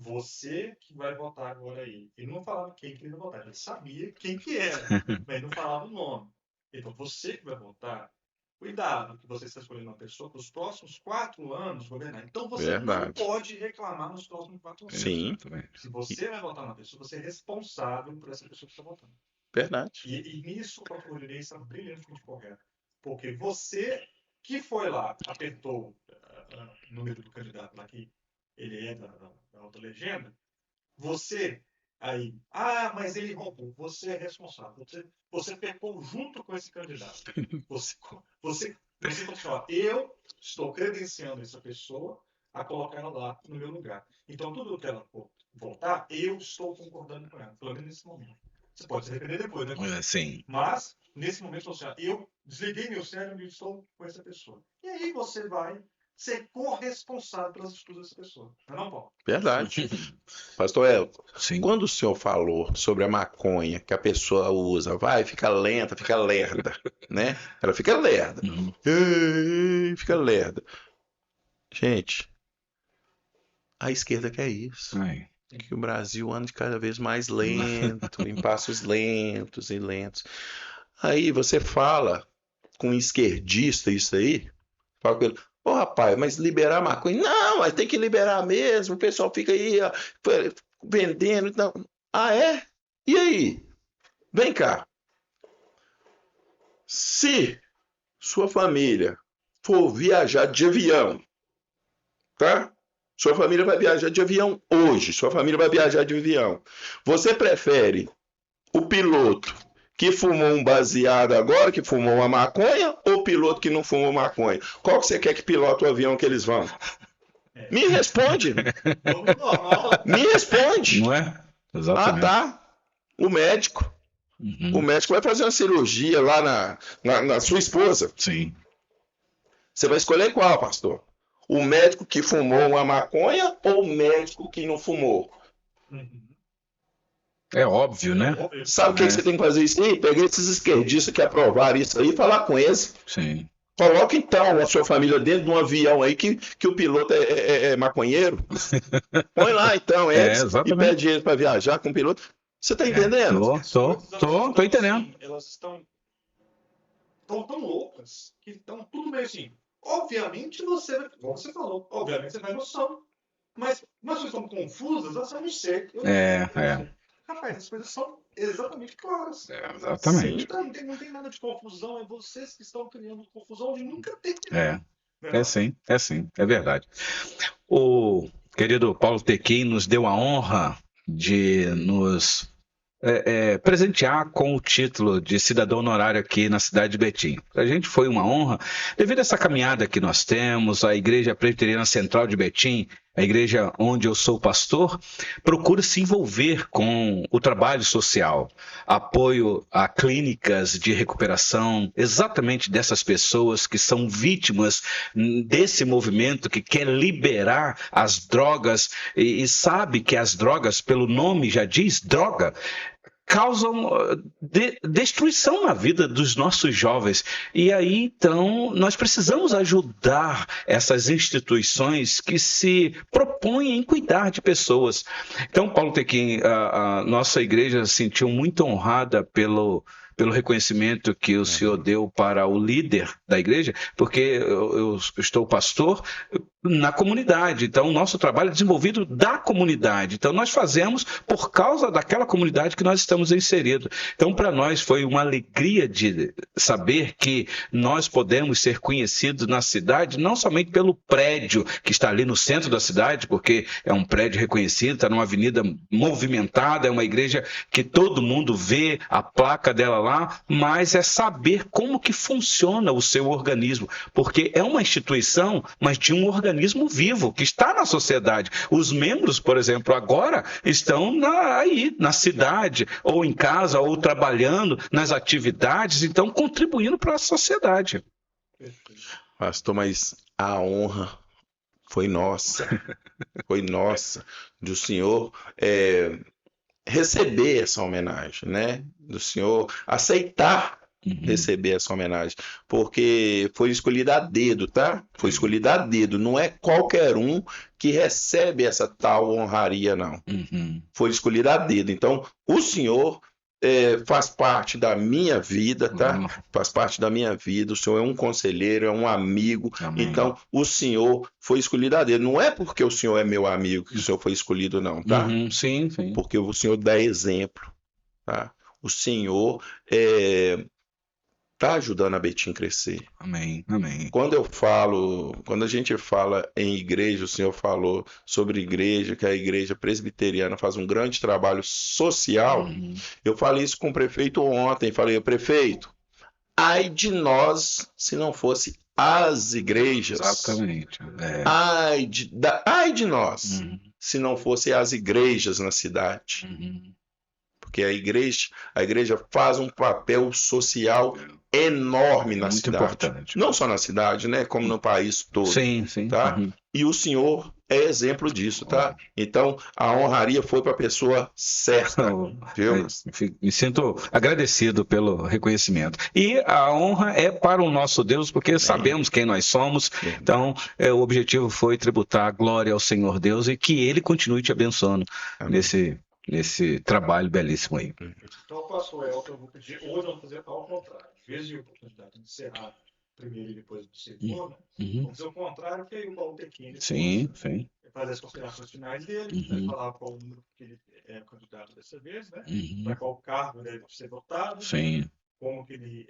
[SPEAKER 1] você que vai votar agora aí. Ele não falava quem que ele vai votar, ele sabia quem que era, mas ele não falava o nome. Então, você que vai votar, cuidado, que você está escolhendo uma pessoa para os próximos 4 anos governar. Então, você não pode reclamar nos próximos 4 anos.
[SPEAKER 2] Sim.
[SPEAKER 1] Se você vai votar numa pessoa, você é responsável por essa pessoa que está votando.
[SPEAKER 2] Verdade.
[SPEAKER 1] E nisso o pastor Rudinei está brilhantemente correto. Porque você que foi lá, apertou o número do candidato lá que ele é da alta legenda, você aí, mas ele roubou, você é responsável, você pecou junto com esse candidato. Você falou, eu estou credenciando essa pessoa a colocar ela lá no meu lugar. Então, tudo que ela for votar, eu estou concordando com ela, pelo menos nesse momento. Você pode se arrepender depois, né?
[SPEAKER 3] Sim.
[SPEAKER 1] Mas, nesse momento, eu desliguei meu cérebro e estou com essa pessoa. E aí você vai ser corresponsável pelas atitudes dessa pessoa. Não, Paulo?
[SPEAKER 2] Verdade. Pastor Elton,
[SPEAKER 3] Sim.
[SPEAKER 2] quando o senhor falou sobre a maconha que a pessoa usa, fica lenta, fica lerda, né? Ela fica lerda. Fica lerda. Gente, a esquerda quer isso.
[SPEAKER 3] Ai.
[SPEAKER 2] Que o Brasil ande cada vez mais lento, em passos lentos e lentos. Aí você fala com um esquerdista isso aí, fala com ele, rapaz, mas liberar maconha? Não, mas tem que liberar mesmo, o pessoal fica aí vendendo. Então... é? E aí? Vem cá. Se sua família for viajar de avião, tá? Sua família vai viajar de avião hoje, sua família vai viajar de avião. Você prefere o piloto que fumou um baseado agora, que fumou uma maconha, ou o piloto que não fumou maconha? Qual que você quer que pilota o avião que eles vão? Me responde. Me responde.
[SPEAKER 3] Não é? Exatamente.
[SPEAKER 2] Tá. O médico. O médico vai fazer uma cirurgia lá na sua esposa.
[SPEAKER 3] Sim.
[SPEAKER 2] Você vai escolher qual, pastor? O médico que fumou uma maconha ou o médico que não fumou?
[SPEAKER 3] É óbvio, né?
[SPEAKER 2] Sabe o que você tem que fazer isso aí? Pegar esses esquerdistas que aprovaram isso aí e falar com eles.
[SPEAKER 3] Sim.
[SPEAKER 2] Coloca então a sua família dentro de um avião aí que o piloto é maconheiro. Põe lá então eles e pede eles para viajar com o piloto. Você tá entendendo?
[SPEAKER 3] Tô entendendo.
[SPEAKER 1] Elas estão tão loucas que estão tudo meio assim. Obviamente como você falou, obviamente você vai noção. Mas nós estamos confusas, elas são um ser. Rapaz, as coisas são exatamente claras.
[SPEAKER 3] Exatamente.
[SPEAKER 1] Não tem nada de confusão, é vocês que estão criando confusão onde nunca teve.
[SPEAKER 3] É sim, é verdade. O querido Paulo Tequim nos deu a honra de nos presentear com o título de cidadão honorário aqui na cidade de Betim. Para a gente foi uma honra, devido a essa caminhada que nós temos, a Igreja Presbiteriana Central de Betim, a igreja onde eu sou pastor, procura se envolver com o trabalho social, apoio a clínicas de recuperação, exatamente dessas pessoas que são vítimas desse movimento que quer liberar as drogas e sabe que as drogas, pelo nome já diz, droga, causam destruição na vida dos nossos jovens. E aí, então, nós precisamos ajudar essas instituições que se propõem em cuidar de pessoas. Então, Paulo Tequim, a nossa igreja se sentiu muito honrada pelo reconhecimento que o senhor deu para o líder da igreja, porque eu estou pastor na comunidade, então o nosso trabalho é desenvolvido da comunidade, então nós fazemos por causa daquela comunidade que nós estamos inseridos. Então para nós foi uma alegria de saber que nós podemos ser conhecidos na cidade, não somente pelo prédio que está ali no centro da cidade, porque é um prédio reconhecido, está numa avenida movimentada, é uma igreja que todo mundo vê a placa dela lá, mas é saber como que funciona o seu organismo, porque é uma instituição, mas de um organismo vivo, que está na sociedade. Os membros, por exemplo, agora estão aí, na cidade, ou em casa, ou trabalhando nas atividades, então contribuindo para a sociedade.
[SPEAKER 2] Pastor, mas a honra foi nossa, do senhor receber essa homenagem, né? Do senhor aceitar receber essa homenagem, porque foi escolhida a dedo, tá? Foi escolhida a dedo, não é qualquer um que recebe essa tal honraria, não. Foi escolhida a dedo. Então, o senhor faz parte da minha vida, tá? Faz parte da minha vida, o senhor é um conselheiro, é um amigo.
[SPEAKER 3] Amém.
[SPEAKER 2] Então, o senhor foi escolhido a dedo. Não é porque o senhor é meu amigo que o senhor foi escolhido, não, tá?
[SPEAKER 3] Sim, sim.
[SPEAKER 2] Porque o senhor dá exemplo, tá? O senhor está ajudando a Betim crescer.
[SPEAKER 3] Amém.
[SPEAKER 2] Quando a gente fala em igreja, o senhor falou sobre igreja, que a igreja presbiteriana faz um grande trabalho social. Eu falei isso com o prefeito ontem, falei, prefeito, ai de nós se não fosse as igrejas.
[SPEAKER 3] Exatamente.
[SPEAKER 2] Ai de nós se não fosse as igrejas na cidade. Porque a igreja faz um papel social enorme na
[SPEAKER 3] Muito
[SPEAKER 2] cidade.
[SPEAKER 3] importante.
[SPEAKER 2] Não só na cidade, né? Como no país todo.
[SPEAKER 3] Sim.
[SPEAKER 2] Tá? E o senhor é exemplo disso, tá? Então, a honraria foi para a pessoa certa. Viu?
[SPEAKER 3] Me sinto agradecido pelo reconhecimento. E a honra é para o nosso Deus, porque sabemos quem nós somos. Então, o objetivo foi tributar a glória ao Senhor Deus e que Ele continue te abençoando nesse trabalho belíssimo aí.
[SPEAKER 1] Então, pastor Elton, eu vou pedir, hoje eu vou fazer ao contrário. Em vez de oportunidade de encerrar primeiro e depois do segundo, vamos fazer o contrário, que aí o Paulo Tequim
[SPEAKER 3] Sim.
[SPEAKER 1] fazer as considerações finais dele, vai falar qual o número que ele é candidato dessa vez, né? Para qual cargo deve ser votado,
[SPEAKER 3] Sim.
[SPEAKER 1] como que ele,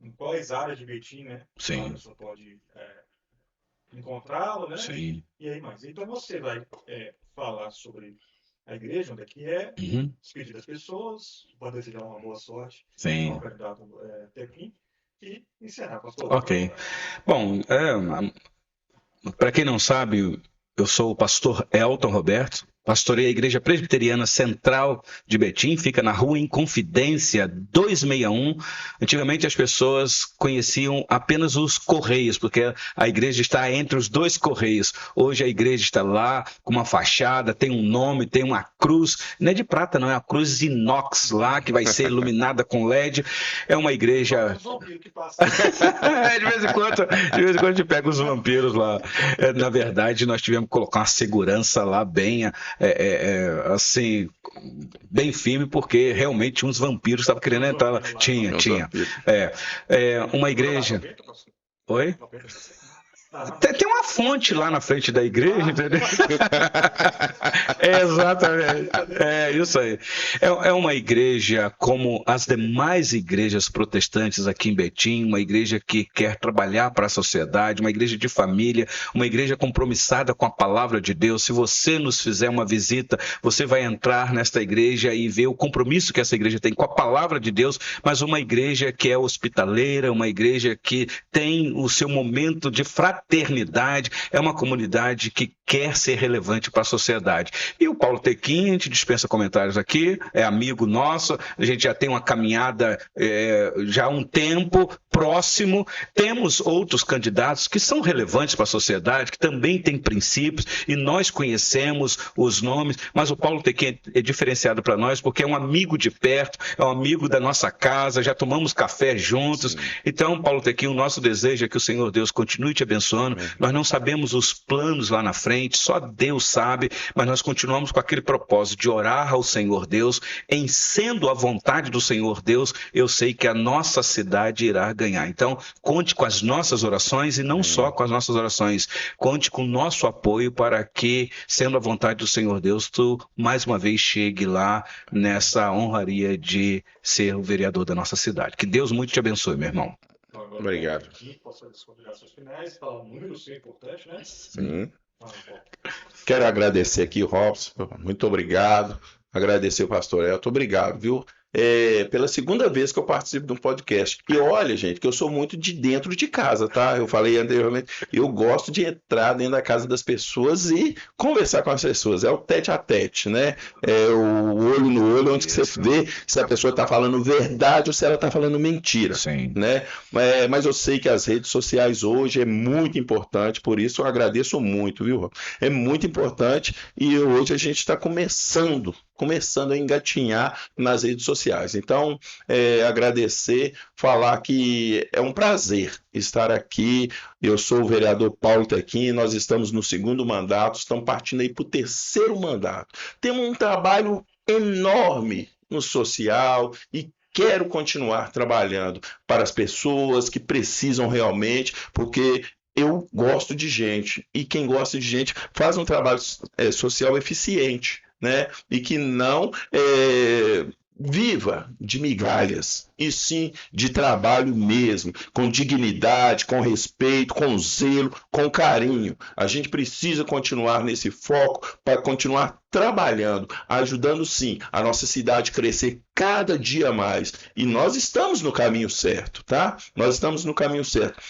[SPEAKER 1] em quais áreas de Betim, né?
[SPEAKER 3] Sim.
[SPEAKER 1] A pessoa pode encontrá-lo, né?
[SPEAKER 3] Sim.
[SPEAKER 1] E aí mais. Então você vai falar sobre a igreja, onde é que é, despedir das pessoas, pode desejar uma boa sorte ao candidato Tequim e encerrar, pastor.
[SPEAKER 3] Ok. Bom, para quem não sabe, eu sou o pastor Elton Roberto, pastorei a Igreja Presbiteriana Central de Betim, fica na Rua Inconfidência 261. Antigamente as pessoas conheciam apenas os Correios, porque a igreja está entre os dois Correios. Hoje a igreja está lá com uma fachada, tem um nome, tem uma cruz, não é de prata não, é uma cruz inox lá, que vai ser iluminada com LED. É uma igreja... de vez em quando a gente pega os vampiros lá. Na verdade, nós tivemos que colocar uma segurança lá bem... assim, bem firme, porque realmente tinha uns vampiros que estavam querendo entrar lá. Tinha. Uma igreja. Oi? Tem uma fonte lá na frente da igreja, entendeu? Exatamente. É isso aí. É uma igreja como as demais igrejas protestantes aqui em Betim, uma igreja que quer trabalhar para a sociedade, uma igreja de família, uma igreja compromissada com a palavra de Deus. Se você nos fizer uma visita, você vai entrar nesta igreja e ver o compromisso que essa igreja tem com a palavra de Deus, mas uma igreja que é hospitaleira, uma igreja que tem o seu momento de fraternidade fraternidade, é uma comunidade que quer ser relevante para a sociedade. E o Paulo Tequim, a gente dispensa comentários aqui, é amigo nosso, a gente já tem uma caminhada já há um tempo próximo, temos outros candidatos que são relevantes para a sociedade, que também têm princípios, e nós conhecemos os nomes, mas o Paulo Tequim é diferenciado para nós porque é um amigo de perto, é um amigo da nossa casa, já tomamos café juntos. Sim. Então, Paulo Tequim, o nosso desejo é que o Senhor Deus continue te abençoando. Nós não sabemos os planos lá na frente, só Deus sabe, mas nós continuamos com aquele propósito de orar ao Senhor Deus, em sendo a vontade do Senhor Deus, eu sei que a nossa cidade irá ganhar. Então, conte com as nossas orações e não só com as nossas orações, conte com o nosso apoio para que, sendo a vontade do Senhor Deus, tu mais uma vez chegue lá nessa honraria de ser o vereador da nossa cidade. Que Deus muito te abençoe, meu irmão.
[SPEAKER 2] Obrigado.
[SPEAKER 1] Posso fazer as considerações finais, falar um número, isso é importante, né?
[SPEAKER 2] Sim. Quero agradecer aqui, Robson, muito obrigado. Agradecer o pastor Elton, obrigado, viu? Pela segunda vez que eu participo de um podcast. E olha, gente, que eu sou muito de dentro de casa, tá? Eu falei anteriormente, eu gosto de entrar dentro da casa das pessoas e conversar com as pessoas. É o tete a tete, né? É o olho no olho, onde você vê se a pessoa está falando verdade ou se ela está falando mentira.
[SPEAKER 3] Sim.
[SPEAKER 2] Né? Mas eu sei que as redes sociais hoje é muito importante, por isso eu agradeço muito, viu? É muito importante e hoje a gente está começando a engatinhar nas redes sociais. Então, agradecer, falar que é um prazer estar aqui. Eu sou o vereador Paulo Tequim, nós estamos no segundo mandato, estamos partindo aí para o terceiro mandato. Temos um trabalho enorme no social e quero continuar trabalhando para as pessoas que precisam realmente, porque eu gosto de gente e quem gosta de gente faz um trabalho social eficiente. Né? E que não viva de migalhas, e sim de trabalho mesmo, com dignidade, com respeito, com zelo, com carinho. A gente precisa continuar nesse foco para continuar trabalhando, ajudando sim a nossa cidade a crescer cada dia mais. E nós estamos no caminho certo, tá? Nós estamos no caminho certo.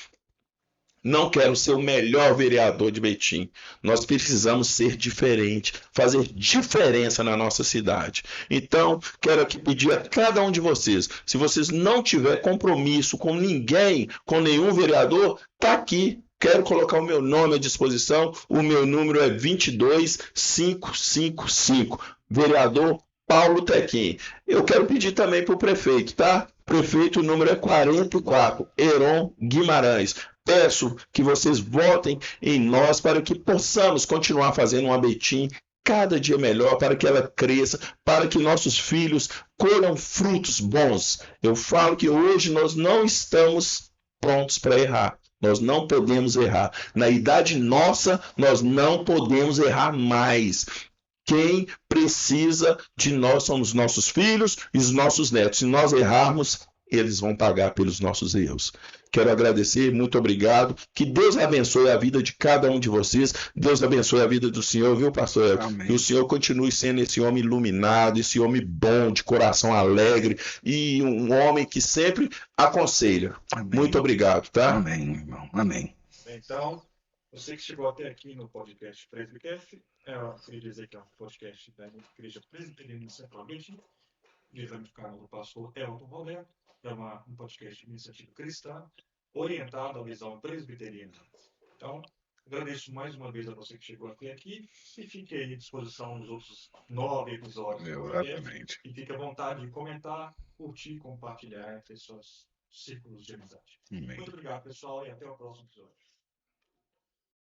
[SPEAKER 2] Não quero ser o melhor vereador de Betim. Nós precisamos ser diferente, fazer diferença na nossa cidade. Então, quero aqui pedir a cada um de vocês, se vocês não tiverem compromisso com ninguém, com nenhum vereador, tá aqui. Quero colocar o meu nome à disposição. O meu número é 22555. Vereador Paulo Tequim. Eu quero pedir também para o prefeito, tá? Prefeito, o número é 44, Heron Guimarães. Peço que vocês votem em nós para que possamos continuar fazendo uma Betim cada dia melhor, para que ela cresça, para que nossos filhos colham frutos bons. Eu falo que hoje nós não estamos prontos para errar. Nós não podemos errar. Na idade nossa, nós não podemos errar mais. Quem precisa de nós são os nossos filhos e os nossos netos. Se nós errarmos, eles vão pagar pelos nossos erros. Quero agradecer, muito obrigado. Que Deus abençoe a vida de cada um de vocês. Deus abençoe a vida do senhor, viu, pastor?
[SPEAKER 3] Amém.
[SPEAKER 2] Que o senhor continue sendo esse homem iluminado, esse homem bom, de coração alegre e um homem que sempre aconselha.
[SPEAKER 3] Amém.
[SPEAKER 2] Muito obrigado, tá?
[SPEAKER 3] Amém, irmão. Amém.
[SPEAKER 1] Então, você que chegou até aqui no podcast Presbicast, eu queria dizer que é um podcast da Igreja Presbiteriana Central Betim, diretamente do canal do pastor Elton Roberto. É um podcast de iniciativa cristã, orientado à visão presbiteriana. Então, agradeço mais uma vez a você que chegou até aqui e fique aí à disposição nos outros 9 episódios.
[SPEAKER 3] Exatamente.
[SPEAKER 1] E fique à vontade de comentar, curtir, compartilhar entre seus círculos de amizade.
[SPEAKER 3] Amém.
[SPEAKER 1] Muito obrigado, pessoal, e até o próximo episódio.